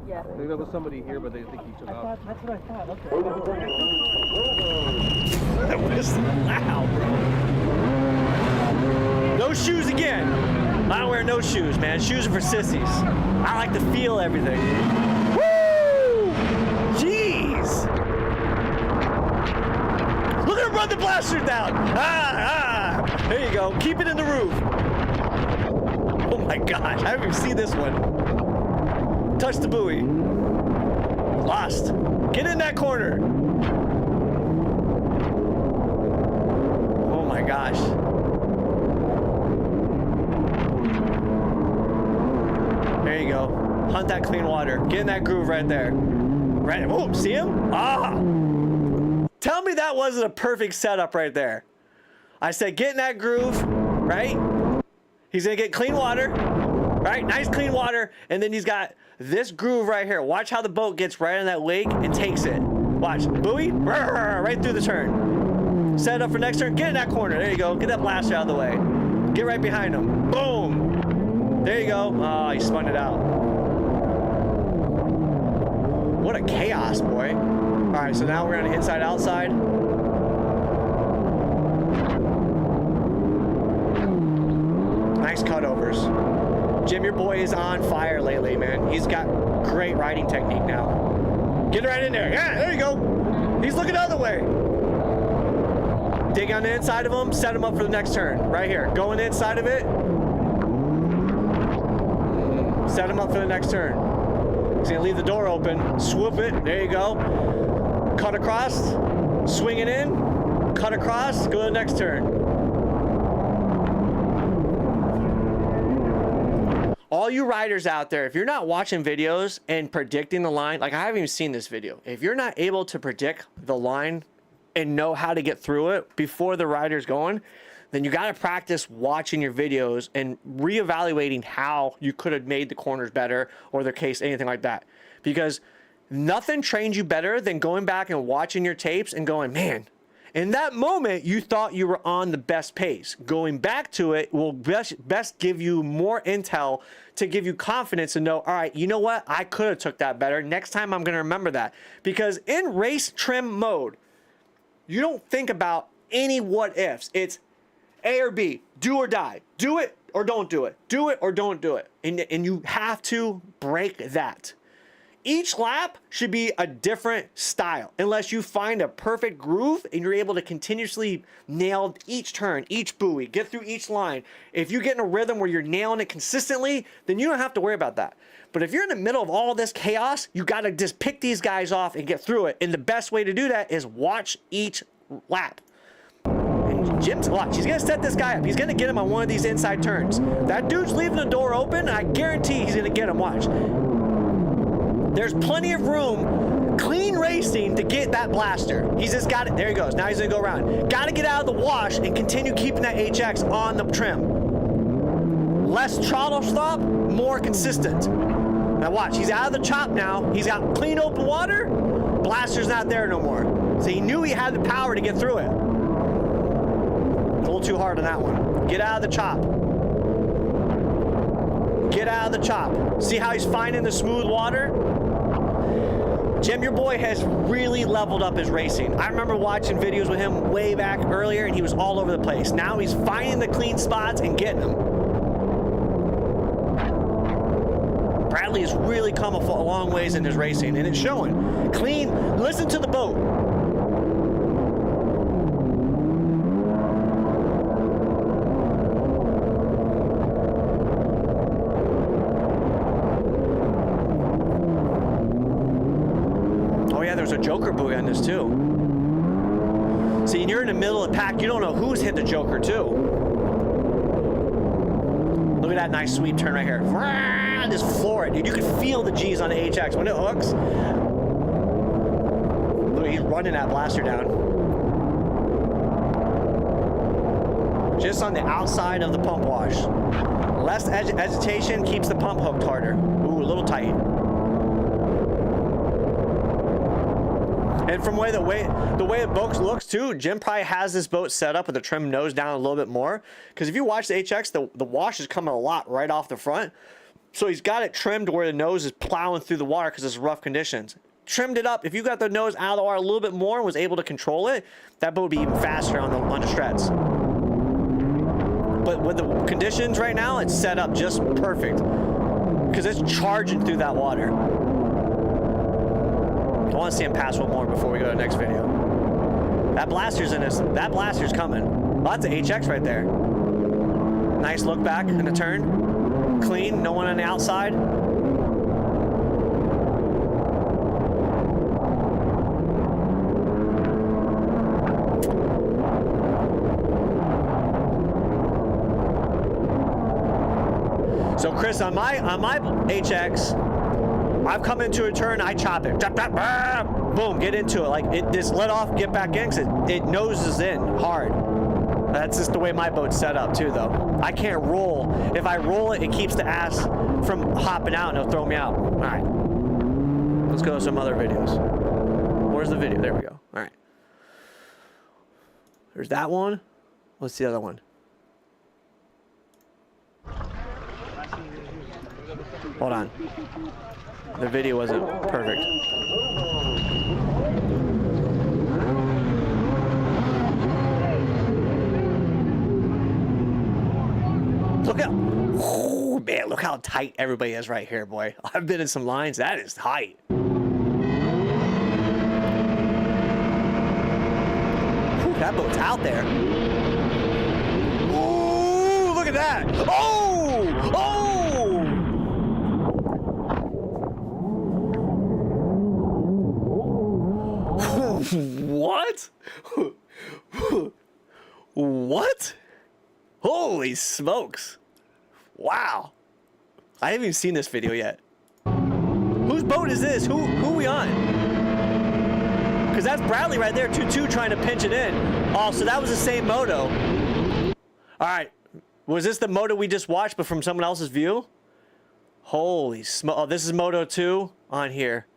E: Yeah.
F: I think there was somebody here, but they think he took off.
D: That's what I thought. Okay.
C: That was loud, bro. No shoes again. I don't wear no shoes, man. Shoes are for sissies. I like to feel everything. Woo! Jeez! Look at him run the blaster down. There you go. Keep it in the roof. Oh my gosh, I haven't even seen this one. Touch the buoy. Lost. Get in that corner. Oh my gosh. There you go. Hunt that clean water. Get in that groove right there. Right. Oh, see him? Ah! Tell me that wasn't a perfect setup right there. I said get in that groove, right? He's gonna get clean water, right? Nice clean water, and then he's got this groove right here. Watch how the boat gets right on that lake and takes it. Watch, buoy, right through the turn. Set it up for next turn, get in that corner. There you go, get that blaster out of the way. Get right behind him, boom. There you go, oh, he spun it out. What a chaos, boy. All right, so now we're on the inside, outside. Nice cutovers. Jim, your boy is on fire lately, man. He's got great riding technique now. Get right in there. Yeah, there you go. He's looking the other way. Dig on the inside of him, set him up for the next turn. Right here. Go on the inside of it. Set him up for the next turn. He's gonna leave the door open. Swoop it. There you go. Cut across. Swing it in. Cut across. Go to the next turn. All you riders out there, if you're not watching videos and predicting the line, like I haven't even seen this video. If you're not able to predict the line and know how to get through it before the rider's going, then you got to practice watching your videos and reevaluating how you could have made the corners better or their case, anything like that. Because nothing trains you better than going back and watching your tapes and going, man, in that moment, you thought you were on the best pace. Going back to it will best give you more intel to give you confidence to know, all right, you know what? I could have took that better. Next time, I'm going to remember that. Because in race trim mode, you don't think about any what ifs. It's A or B, do or die. Do it or don't do it. Do it or don't do it. And you have to break that. Each lap should be a different style unless you find a perfect groove and you're able to continuously nail each turn, each buoy, get through each line. If you get in a rhythm where you're nailing it consistently, then you don't have to worry about that. But if you're in the middle of all this chaos, you got to just pick these guys off and get through it. And the best way to do that is watch each lap. And Jim's, watch, he's going to set this guy up. He's going to get him on one of these inside turns. That dude's leaving the door open. I guarantee he's going to get him. Watch. There's plenty of room, clean racing to get that blaster. He's just got it. There he goes. Now he's going to go around. Got to get out of the wash and continue keeping that HX on the trim. Less throttle stop, more consistent. Now watch, he's out of the chop now. He's got clean open water. Blaster's not there no more. So he knew he had the power to get through it. A little too hard on that one. Get out of the chop. Get out of the chop. See how he's finding the smooth water? Jim, your boy has really leveled up his racing. I remember watching videos with him way back earlier and he was all over the place. Now he's finding the clean spots and getting them. Bradley has really come a long ways in his racing and it's showing. Clean, listen to the boat. There's a joker buoy on this too. See, and you're in the middle of the pack, you don't know who's hit the joker too. Look at that nice sweep turn right here. Just floor it, dude. You can feel the G's on the HX when it hooks. Look, he's running that blaster down. Just on the outside of the pump wash. Less agitation keeps the pump hooked harder. Ooh, a little tight. And from the way the boat looks too, Jim probably has this boat set up with the trim nose down a little bit more. Because if you watch the HX, the wash is coming a lot right off the front. So he's got it trimmed where the nose is plowing through the water because it's rough conditions. Trimmed it up. If you got the nose out of the water a little bit more and was able to control it, that boat would be even faster on the strats. But with the conditions right now, it's set up just perfect. Because it's charging through that water. I want to see him pass one more before we go to the next video. That blaster's in this. That blaster's coming. Lots of HX right there. Nice look back in the turn. Clean. No one on the outside. So Chris, on my HX, I've come into a turn, I chop it. Boom, get into it. Like, it just let off, get back in, because it noses in hard. That's just the way my boat's set up, too, though. I can't roll. If I roll it, it keeps the ass from hopping out, and it'll throw me out. All right. Let's go to some other videos. Where's the video? There we go. All right. There's that one. What's the other one? Hold on. The video wasn't perfect. Look how, oh man, look how tight everybody is right here, boy. I've been in some lines. That is tight. Whew, that boat's out there. Ooh, look at that. Oh! Oh! What? What? Holy smokes. Wow. I haven't even seen this video yet. Whose boat is this? Who are we on? Because that's Bradley right there, 2-2 trying to pinch it in. Oh, so that was the same moto. All right. Was this the moto we just watched, but from someone else's view? Holy smoke. Oh, this is Moto 2 on here.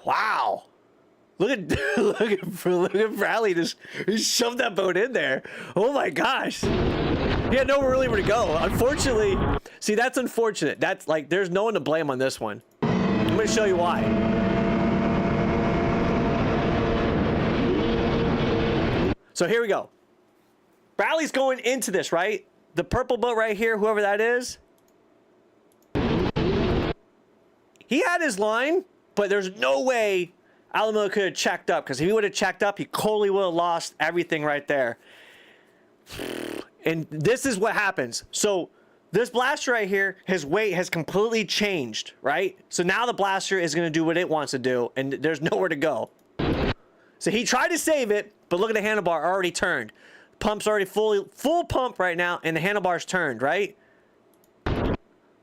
C: Wow. Look at look at Bradley just he shoved that boat in there. Oh my gosh. He had nowhere really where to go. Unfortunately, see, that's unfortunate. That's like, there's no one to blame on this one. I'm going to show you why. So here we go. Bradley's going into this, right? The purple boat right here, whoever that is. He had his line, but there's no way Alamo could have checked up, because if he would have checked up, he totally would have lost everything right there. And this is what happens. So this blaster right here, his weight has completely changed, right? So now the blaster is going to do what it wants to do, and there's nowhere to go. So he tried to save it, but look at the handlebar already turned. Pump's already full pump right now, and the handlebar's turned, right?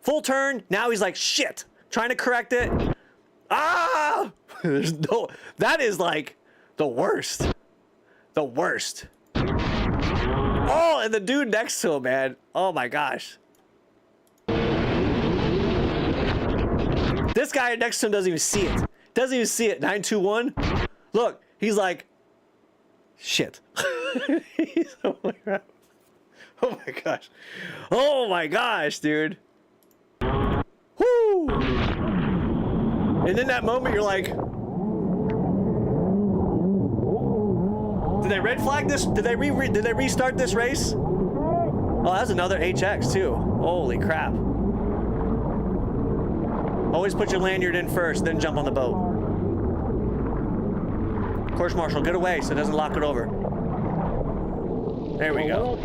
C: Full turn. Now he's like, shit. Trying to correct it. Ah! There's no. That is like the worst. The worst. Oh, and the dude next to him, man. Oh my gosh. This guy next to him doesn't even see it. Doesn't even see it. 921. Look, he's like, shit. Oh my god. Oh my gosh. Oh my gosh, dude. Whoo! And in that moment, you're like, did they red flag this? Did they restart this race? Oh, that's another HX too. Holy crap. Always put your lanyard in first, then jump on the boat. Course marshal, get away so it doesn't lock it over. There we go.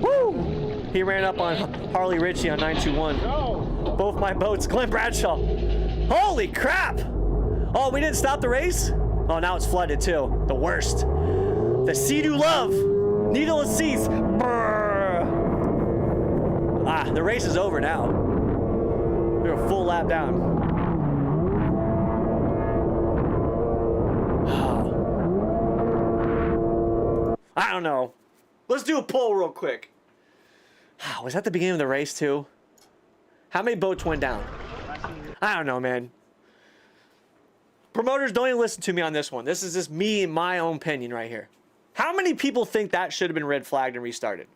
C: Woo! He ran up on Harley Ritchie on 921. Both my boats. Glenn Bradshaw. Holy crap! Oh, we didn't stop the race? Oh, now it's flooded too. The worst. The Sea-Doo Love. Needless seas. Brrr. Ah, the race is over now. We're a full lap down. I don't know. Let's do a poll real quick. Was that the beginning of the race too? How many boats went down? I don't know, man. Promoters, don't even listen to me on this one. This is just me and my own opinion right here. How many people think that should have been red flagged and restarted?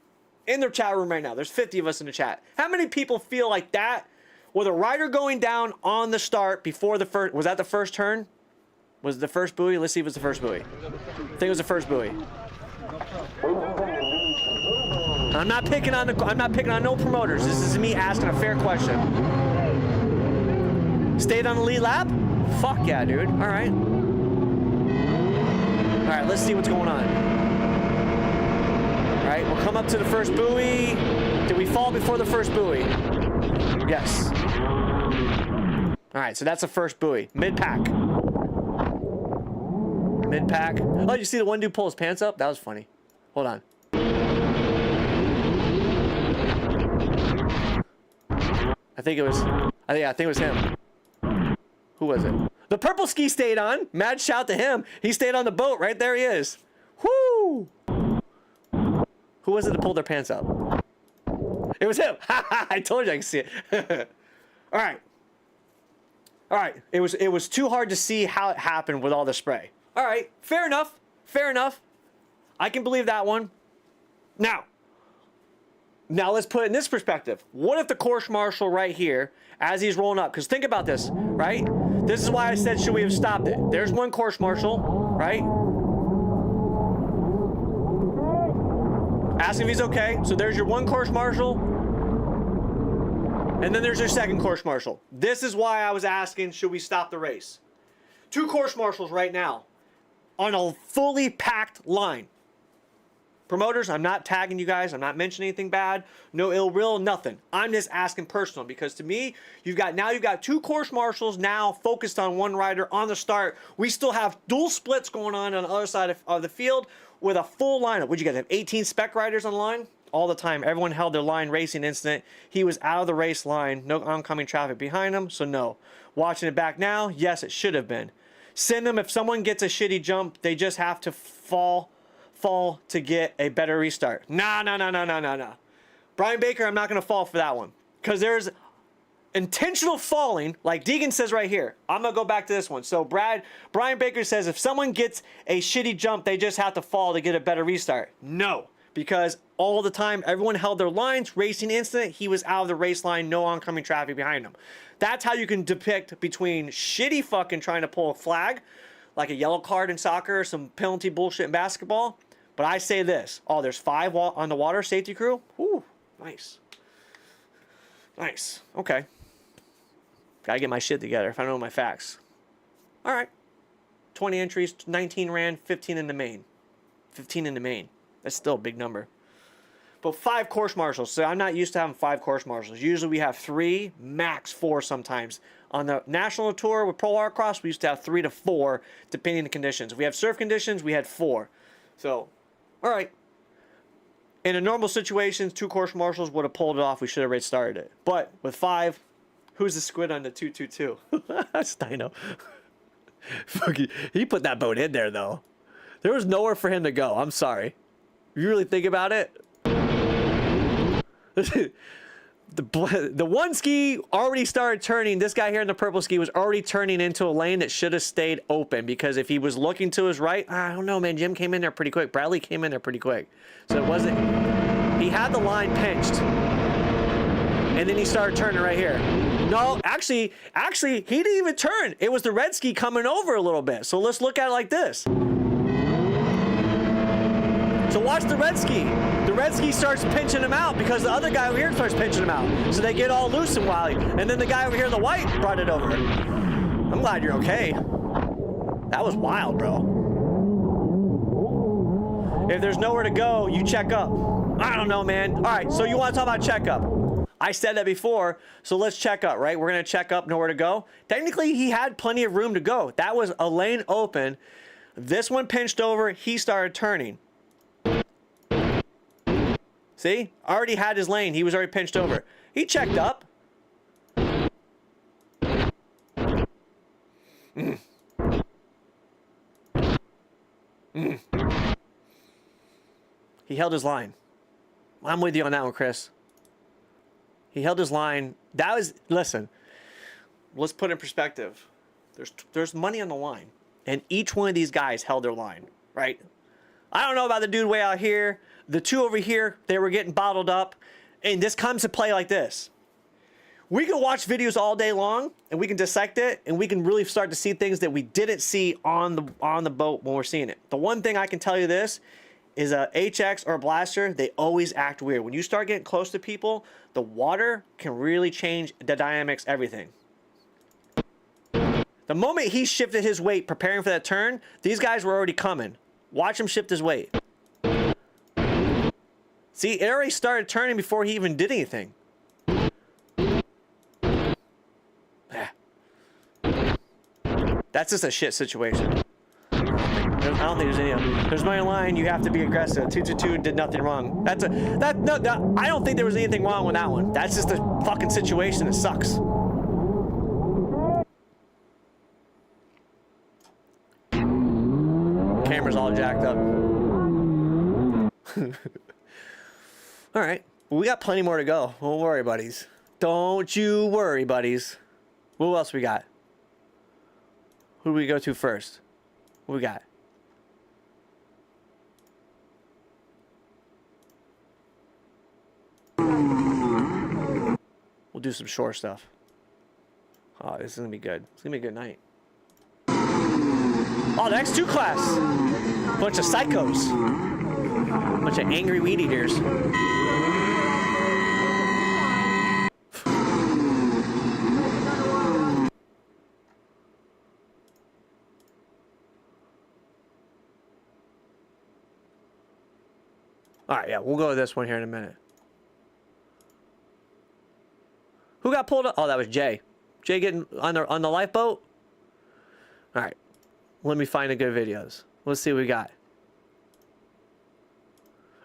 C: In the chat room right now, there's 50 of us in the chat. How many people feel like that, with a rider going down on the start before the first, was that the first turn? Was it the first buoy? Let's see if it was the first buoy. I think it was the first buoy. I'm not picking on no promoters. This is me asking a fair question. Stayed on the lead lap? Fuck yeah, dude. All right. All right, let's see what's going on. All right, we'll come up to the first buoy. Did we fall before the first buoy? Yes. All right, so that's the first buoy. Mid-pack. Mid-pack. Oh, you see the one dude pull his pants up? That was funny. Hold on. I think it was him. Who was it? The purple ski stayed on. Mad shout to him. He stayed on the boat. Right there he is. Whoo! Who was it that pulled their pants up? It was him. I told you I could see it. All right. All right. It was too hard to see how it happened with all the spray. All right. Fair enough. Fair enough. I can believe that one. Now let's put it in this perspective. What if the course marshal right here, as he's rolling up, because think about this, right? This is why I said, should we have stopped it? There's one course marshal, right? Ask if he's okay. So there's your one course marshal. And then there's your second course marshal. This is why I was asking, should we stop the race? Two course marshals right now on a fully packed line. Promoters, I'm not tagging you guys. I'm not mentioning anything bad. No ill will, nothing. I'm just asking personal, because to me, you've got two course marshals now focused on one rider on the start. We still have dual splits going on the other side of the field with a full lineup. What'd you guys have? 18 spec riders on the line? All the time. Everyone held their line racing incident. He was out of the race line. No oncoming traffic behind him, so no. Watching it back now, yes, it should have been. Send them, if someone gets a shitty jump, they just have to fall fall to get a better restart. Nah. Brian Baker, I'm not going to fall for that one. Because there's intentional falling, like Deegan says right here. I'm going to go back to this one. So Brian Baker says if someone gets a shitty jump, they just have to fall to get a better restart. No. Because all the time, everyone held their lines, racing incident, he was out of the race line, no oncoming traffic behind him. That's how you can depict between shitty fucking trying to pull a flag, like a yellow card in soccer, or some penalty bullshit in basketball. But I say this, oh, there's 5 on the water safety crew? Ooh, nice. Nice, okay. Gotta get my shit together if I know my facts. All right, 20 entries, 19 ran, 15 in the main. 15 in the main. That's still a big number. But 5 course marshals. So I'm not used to having 5 course marshals. Usually we have 3, max 4 sometimes. On the national tour with Pro Watercross, we used to have 3 to 4, depending on the conditions. If we have surf conditions, we had 4. So, all right. In a normal situations, 2 course marshals would have pulled it off. We should have restarted it. But with 5, who's the squid on the 222? Steino. He put that boat in there, though. There was nowhere for him to go. I'm sorry. If you really think about it, the one ski already started turning. This guy here in the purple ski was already turning into a lane that should have stayed open, because if he was looking to his right, I don't know, man. Jim came in there pretty quick. Bradley came in there pretty quick. So it wasn't, he had the line pinched, and then he started turning right here. No, actually, he didn't even turn. It was the red ski coming over a little bit. So let's look at it like this. So watch the red ski. The red ski starts pinching him out because the other guy over here starts pinching him out. So they get all loose and wily. And then the guy over here in the white brought it over. I'm glad you're okay. That was wild, bro. If there's nowhere to go, you check up. I don't know, man. All right, so you want to talk about checkup. I said that before, so let's check up, right? We're going to check up, nowhere to go. Technically, he had plenty of room to go. That was a lane open. This one pinched over. He started turning. See? Already had his lane. He was already pinched over. He checked up. He held his line. I'm with you on that one, Chris. He held his line. That was, listen, let's put it in perspective. There's money on the line. And each one of these guys held their line, right? I don't know about the dude way out here. The 2 over here, they were getting bottled up. And this comes to play like this. We can watch videos all day long, and we can dissect it, and we can really start to see things that we didn't see on the boat when we're seeing it. The one thing I can tell you this is a HX or a Blaster, they always act weird. When you start getting close to people, the water can really change the dynamics, everything. The moment he shifted his weight preparing for that turn, these guys were already coming. Watch him shift his weight. See, it already started turning before he even did anything. That's just a shit situation. I don't think there's any. There's money line. You have to be aggressive. 222 did nothing wrong. I don't think there was anything wrong with that one. That's just a fucking situation that sucks. Camera's all jacked up. All right. Well, we got plenty more to go. Don't worry, buddies. Don't you worry, buddies. Who else we got? Who do we go to first? What we got? We'll do some shore stuff. Oh, this is gonna be good. It's gonna be a good night. Oh, the X2 class. Bunch of psychos. Bunch of angry weed eaters. All right, yeah, we'll go with this one here in a minute. Who got pulled up? Oh, that was Jay. Jay getting on the lifeboat? All right. Let me find the good videos. Let's see what we got.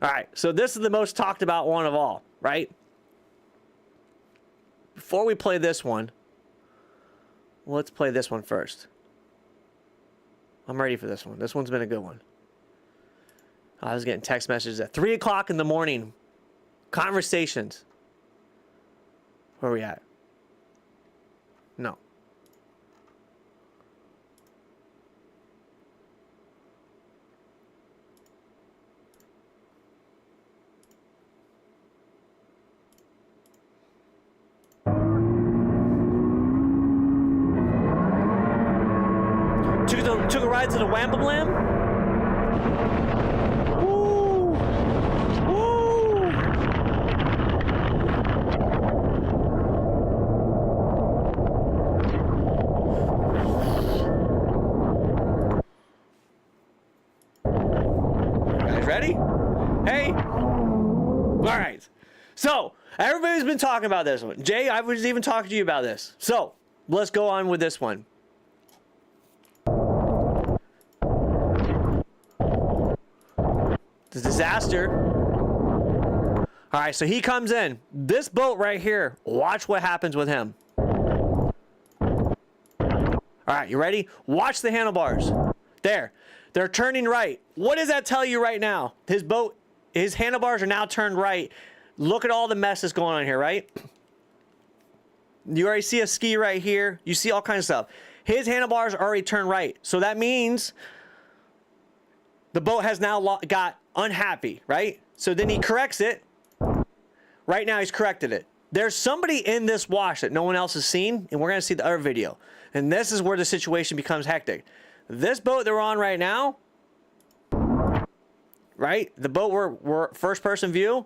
C: All right, so this is the most talked about one of all, right? Before we play this one, let's play this one first. I'm ready for this one. This one's been a good one. I was getting text messages at 3 o'clock in the morning. Conversations. Where are we at? No. Took a ride to the Wambam. Woo! Woo! Guys ready? Hey! Alright. So, everybody's been talking about this one. Jay, I was even talking to you about this. So, let's go on with this one. The disaster. All right, so he comes in. This boat right here, watch what happens with him. All right, you ready? Watch the handlebars. There. They're turning right. What does that tell you right now? His boat, his handlebars are now turned right. Look at all the mess that's going on here, right? You already see a ski right here. You see all kinds of stuff. His handlebars are already turned right. So that means the boat has now got unhappy, right? So then he corrects it. Right now he's corrected it. There's somebody in this wash that no one else has seen, and we're going to see the other video. And this is where the situation becomes hectic. This boat that we're on right now, right? The boat we're first person view,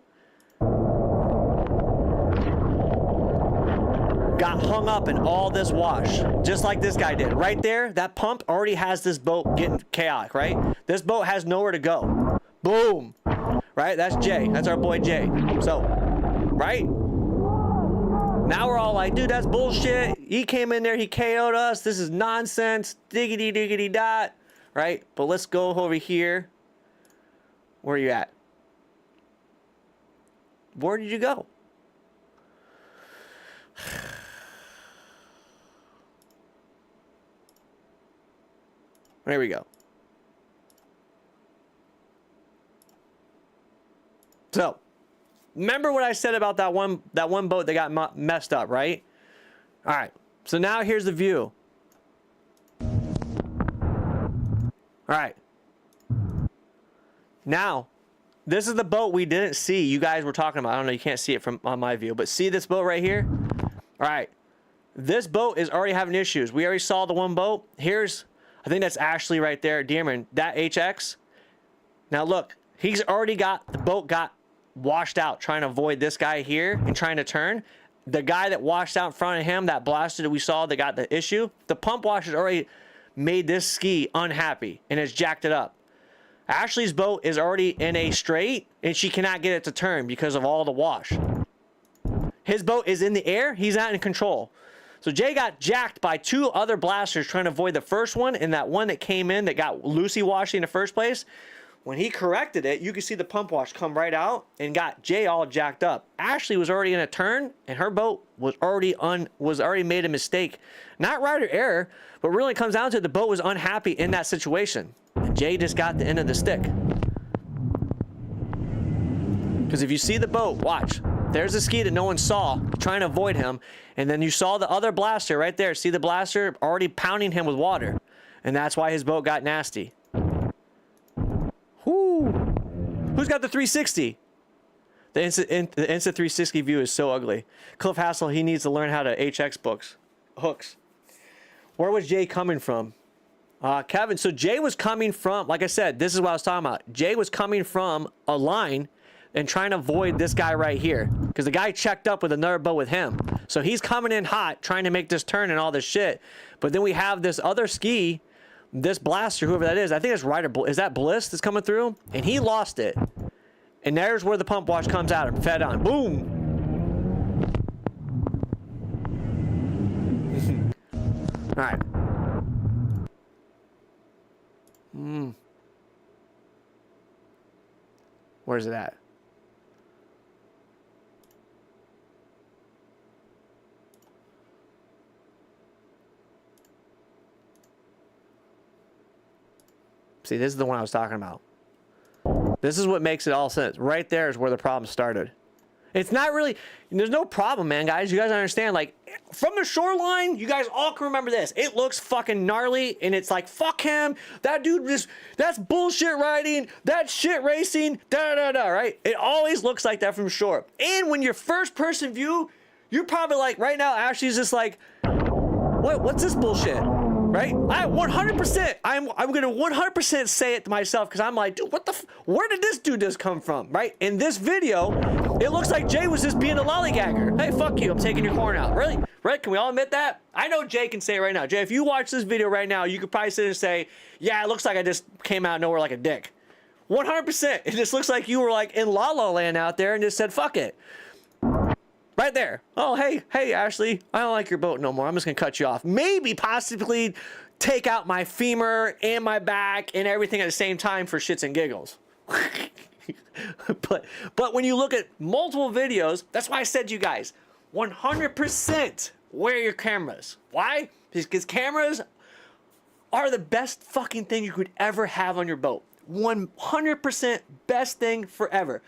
C: got hung up in all this wash, just like this guy did. Right there, that pump already has this boat getting chaotic, right? This boat has nowhere to go. Boom. Right? That's Jay. That's our boy Jay. So, right? Now we're all like, dude, that's bullshit. He came in there, he KO'd us. This is nonsense. Diggity, diggity, dot. Right? But let's go over here. Where are you at? Where did you go? There we go. So, remember what I said about that one boat that got messed up, right? All right. So now here's the view. All right. Now, this is the boat we didn't see. You guys were talking about. I don't know. You can't see it from on my view, but see this boat right here? All right. This boat is already having issues. We already saw the one boat. Here's, I think that's Ashley right there, Dearman. That HX. Now look, he's already got, the boat got washed out trying to avoid this guy here and trying to turn. The guy that washed out in front of him, that blaster that we saw that got the issue, the pump wash has already made this ski unhappy and has jacked it up. Ashley's boat is already in a straight and she cannot get it to turn because of all the wash. His boat is in the air. He's not in control. So Jay got jacked by two other blasters trying to avoid the first one and that one that came in that got Lucy washing in the first place. When he corrected it, you could see the pump wash come right out and got Jay all jacked up. Ashley was already in a turn and her boat was already made a mistake. Not rider error, but really it comes down to it, the boat was unhappy in that situation. And Jay just got the end of the stick. Because if you see the boat, watch. There's a ski that no one saw trying to avoid him. And then you saw the other blaster right there. See the blaster already pounding him with water. And that's why his boat got nasty. Whoo! Who's got the 360? The Insta 360 view is so ugly. Cliff Hassel, he needs to learn how to HX hooks. Where was Jay coming from? Kevin, so Jay was coming from, like I said, this is what I was talking about. Jay was coming from a line and trying to avoid this guy right here. Because the guy checked up with another boat with him. So he's coming in hot, trying to make this turn and all this shit. But then we have this other ski, this blaster, whoever that is. I think it's Ryder. Is that Bliss that's coming through? And he lost it. And there's where the pump wash comes out and fed on. Boom! All right. Where's it at? See, this is the one I was talking about. This is what makes it all sense. Right there is where the problem started. It's not really, there's no problem, man, guys. You guys understand, like, from the shoreline, you guys all can remember this. It looks fucking gnarly, and it's like, fuck him. That dude just, that's bullshit riding. That's shit racing. Da-da-da, right? It always looks like that from shore. And when you're first person view, you're probably like, right now, Ashley's just like, what's this bullshit? Right? I 100%, I'm gonna 100% say it to myself because I'm like, dude, what the, where did this dude just come from? Right? In this video, it looks like Jay was just being a lollygagger. Hey, fuck you, I'm taking your corn out. Really? Right? Can we all admit that? I know Jay can say it right now. Jay, if you watch this video right now, you could probably sit and say, yeah, it looks like I just came out of nowhere like a dick. 100%. It just looks like you were like in La La Land out there and just said, fuck it. Right there. Oh, hey, Ashley, I don't like your boat no more. I'm just going to cut you off. Maybe possibly take out my femur and my back and everything at the same time for shits and giggles. but when you look at multiple videos, that's why I said to you guys, 100% wear your cameras. Why? Because cameras are the best fucking thing you could ever have on your boat. 100% best thing forever.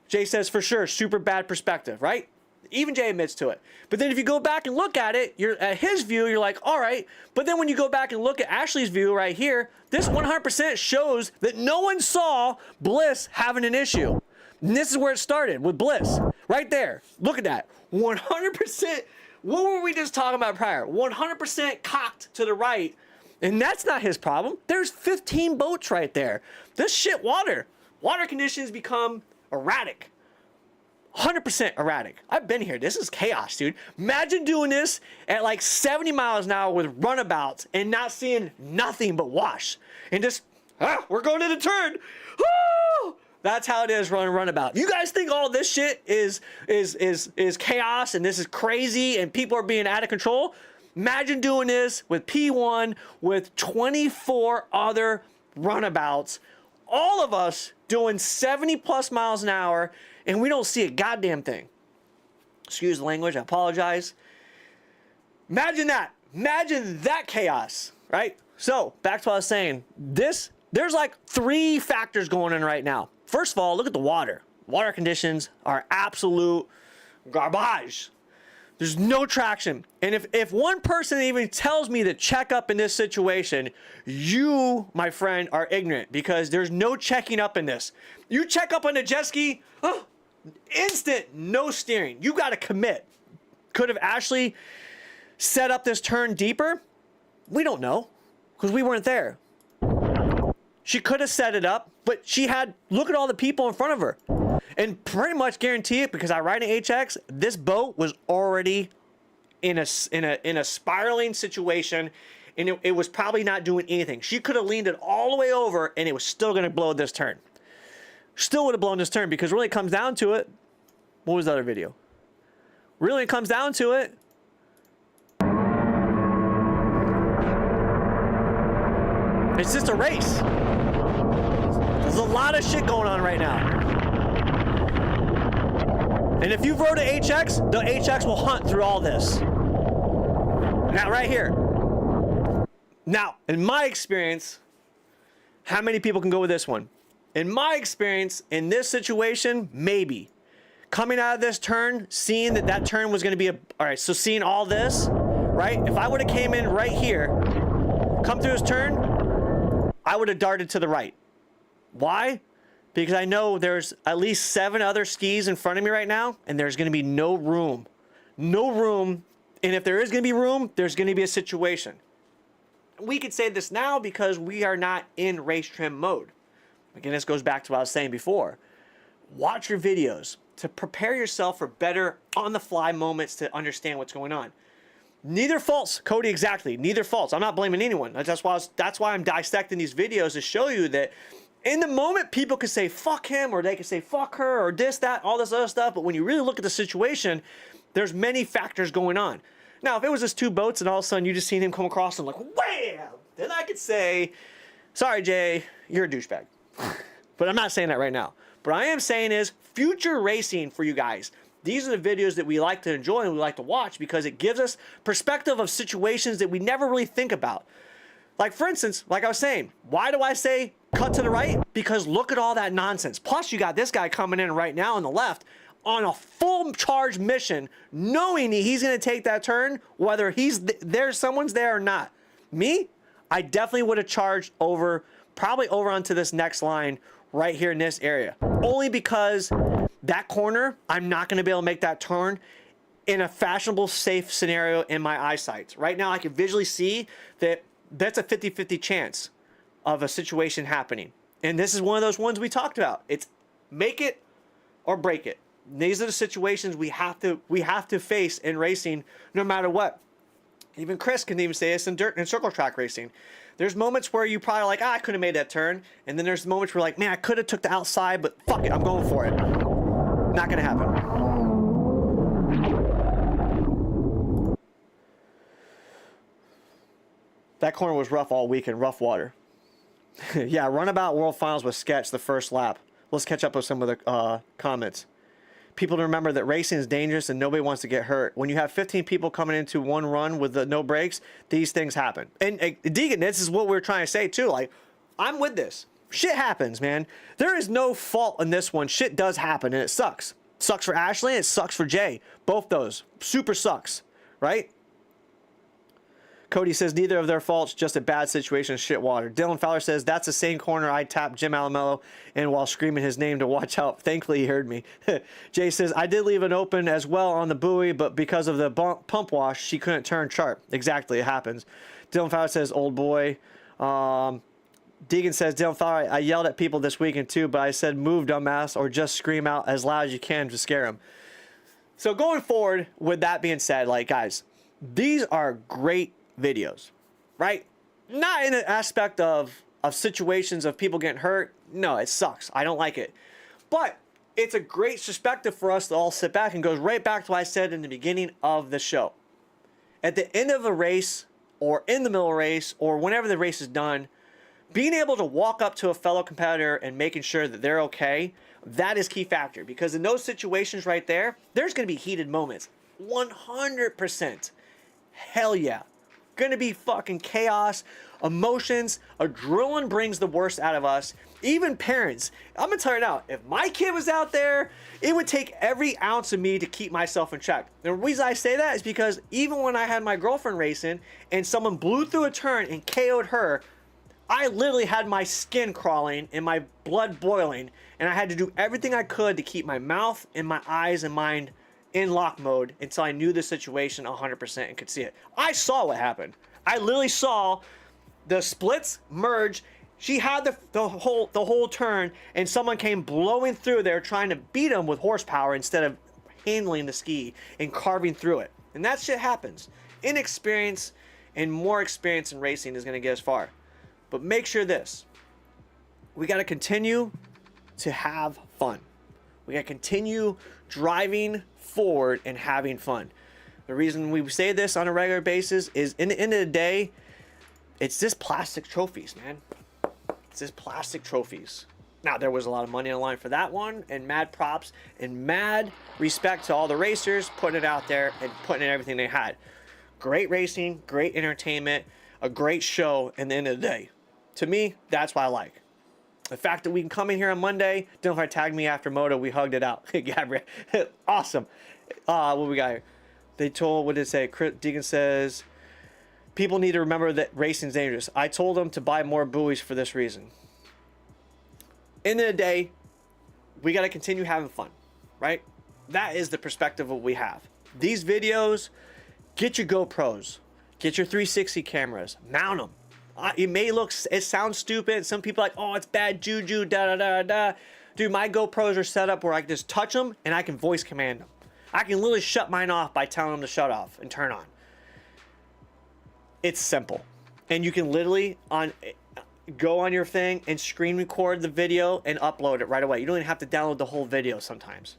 C: Jay says for sure, super bad perspective, right? Even Jay admits to it. But then if you go back and look at it, you're at his view, you're like, all right. But then when you go back and look at Ashley's view right here, this 100% shows that no one saw Bliss having an issue. And this is where it started with Bliss. Right there. Look at that. 100%. What were we just talking about prior? 100% cocked to the right. And that's not his problem. There's 15 boats right there. This shit water. Water conditions become erratic. 100% erratic. I've been here. This is chaos, dude. Imagine doing this at like 70 miles an hour with runabouts and not seeing nothing but wash. And just, we're going to the turn. Woo! That's how it is running runabout. You guys think all this shit is chaos and this is crazy and people are being out of control? Imagine doing this with P1 with 24 other runabouts. All of us doing 70 plus miles an hour and we don't see a goddamn thing. Excuse the language, I apologize. Imagine that. Imagine that chaos, right? So, back to what I was saying. There's like 3 factors going on right now. First of all, look at the water. Water conditions are absolute garbage. There's no traction. And if one person even tells me to check up in this situation, you, my friend, are ignorant because there's no checking up in this. You check up on the jet ski, instant no steering. You got to commit. Could have Ashley set up this turn deeper? We don't know because we weren't there. She could have set it up, but she had, look at all the people in front of her. And pretty much guarantee it because I ride an HX, this boat was already in a spiraling situation and it was probably not doing anything. She could have leaned it all the way over and it was still going to blow this turn. Still would have blown this turn because really it comes down to it. What was the other video? Really it comes down to it. It's just a race. There's a lot of shit going on right now. And if you've rode an HX, the HX will hunt through all this. Now, right here. Now, in my experience, how many people can go with this one? In my experience, in this situation, maybe. Coming out of this turn, seeing that turn was going to be all right, so seeing all this, right? If I would have came in right here, come through this turn, I would have darted to the right. Why? Because I know there's at least 7 other skis in front of me right now, and there's going to be no room. No room. And if there is going to be room, there's going to be a situation. We could say this now because we are not in race trim mode. Again, this goes back to what I was saying before. Watch your videos to prepare yourself for better on-the-fly moments to understand what's going on. Neither faults, Cody, exactly. Neither faults. I'm not blaming anyone. That's why I'm dissecting these videos to show you that in the moment, people could say, fuck him, or they could say, fuck her, or this, that, all this other stuff. But when you really look at the situation, there's many factors going on. Now, if it was just 2 boats and all of a sudden you just seen him come across and like, wham, then I could say, sorry, Jay, you're a douchebag. But I'm not saying that right now. What I am saying is future racing for you guys. These are the videos that we like to enjoy and we like to watch because it gives us perspective of situations that we never really think about. Like, for instance, like I was saying, why do I say cut to the right? Because look at all that nonsense. Plus, you got this guy coming in right now on the left on a full charge mission, knowing he's going to take that turn, whether someone's there or not. Me, I definitely would have charged over, probably over onto this next line right here in this area. Only because that corner, I'm not going to be able to make that turn in a fashionable, safe scenario in my eyesight. Right now, I can visually see that that's a 50-50 chance of a situation happening. And this is one of those ones we talked about. It's make it or break it. These are the situations we have to face in racing, no matter what. Even Chris can even say this in dirt and circle track racing. There's moments where you probably like, I could have made that turn, and then there's moments where like, man, I could have took the outside, but fuck it, I'm going for it. Not gonna happen. That corner was rough all weekend, rough water. Yeah, Runabout World Finals was sketch the first lap. Let's catch up with some of the comments. People to remember that racing is dangerous and nobody wants to get hurt. When you have 15 people coming into one run with no brakes, these things happen. And Deegan, this is what we're trying to say too. Like, I'm with this. Shit happens, man. There is no fault in this one. Shit does happen and it sucks. Sucks for Ashley and it sucks for Jay. Both those. Super sucks, right? Cody says neither of their faults, just a bad situation, shit water. Dylan Fowler says that's the same corner I tapped Jim Alamello in while screaming his name to watch out. Thankfully he heard me. Jay says I did leave it open as well on the buoy, but because of the pump wash, she couldn't turn sharp. Exactly, it happens. Dylan Fowler says old boy. Deegan says Dylan Fowler, I yelled at people this weekend too, but I said move dumbass or just scream out as loud as you can to scare them. So going forward, with that being said, like guys, these are great videos, right? Not in an aspect of situations of people getting hurt. No, it sucks. I don't like it. But it's a great perspective for us to all sit back and goes right back to what I said in the beginning of the show. At the end of a race or in the middle of a race or whenever the race is done, being able to walk up to a fellow competitor and making sure that they're okay, that is key factor. Because in those situations right there, there's going to be heated moments. 100%. Hell yeah. Gonna be fucking chaos, emotions, adrenaline brings the worst out of us. Even parents, I'm gonna tell you now, if my kid was out there, it would take every ounce of me to keep myself in check. The reason I say that is because even when I had my girlfriend racing and someone blew through a turn and KO'd her, I literally had my skin crawling and my blood boiling, and I had to do everything I could to keep my mouth and my eyes and mind in lock mode until I knew the situation 100% and could see it. I saw what happened. I literally saw the splits merge. She had the whole turn, and someone came blowing through there trying to beat him with horsepower instead of handling the ski and carving through it. And that shit happens. Inexperience and more experience in racing is going to get us far. But make sure this. We got to continue to have fun. We got to continue driving forward and having fun. The reason we say this on a regular basis is in the end of the day, it's just plastic trophies, man. It's just plastic trophies. Now, there was a lot of money on the line for that one, and mad props and mad respect to all the racers putting it out there and putting in everything they had. Great racing, great entertainment, a great show in the end of the day. To me, that's what I like. The fact that we can come in here on Monday, don't if I tag me after Moto, we hugged it out. Gabriel, awesome. What we got here? They told, what did it say? Deegan says, people need to remember that racing's dangerous. I told them to buy more buoys for this reason. End of the day, we got to continue having fun, right? That is the perspective of what we have. These videos, get your GoPros, get your 360 cameras, mount them. It sounds stupid. Some people are like, oh, it's bad juju, da. Dude, my GoPros are set up where I can just touch them and I can voice command them. I can literally shut mine off by telling them to shut off and turn on. It's simple. And you can literally go on your thing and screen record the video and upload it right away. You don't even have to download the whole video sometimes.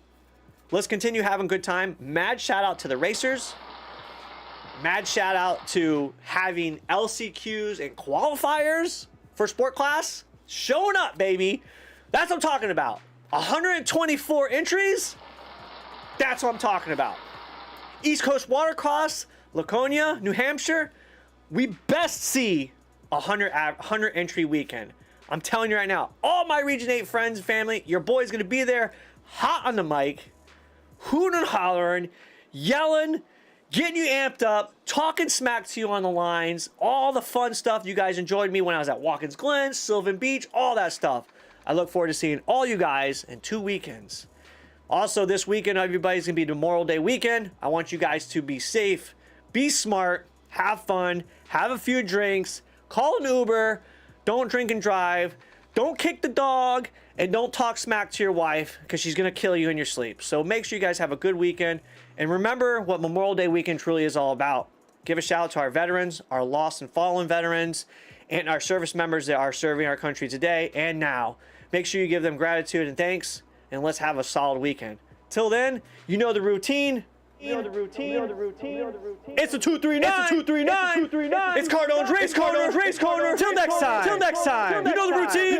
C: Let's continue having a good time. Mad shout out to the racers. Mad shout out to having LCQs and qualifiers for sport class. Showing up, baby. That's what I'm talking about. 124 entries. That's what I'm talking about. East Coast Watercross, Laconia, New Hampshire. We best see 100 entry weekend. I'm telling you right now, all my Region 8 friends and family, your boy's gonna be there, hot on the mic, hooting and hollering, yelling, getting you amped up, talking smack to you on the lines, all the fun stuff you guys enjoyed me when I was at Watkins Glen, Sylvan Beach, all that stuff. I look forward to seeing all you guys in 2 weekends. Also, this weekend, everybody's gonna be Memorial Day weekend. I want you guys to be safe, be smart, have fun, have a few drinks, call an Uber, don't drink and drive, don't kick the dog, and don't talk smack to your wife because she's gonna kill you in your sleep. So make sure you guys have a good weekend. And remember what Memorial Day weekend truly is all about. Give a shout out to our veterans, our lost and fallen veterans, and our service members that are serving our country today and now. Make sure you give them gratitude and thanks, and let's have a solid weekend. Till then, you know the routine. It's a 239. It's Cardone's Race Corner. Till next time. You know the routine.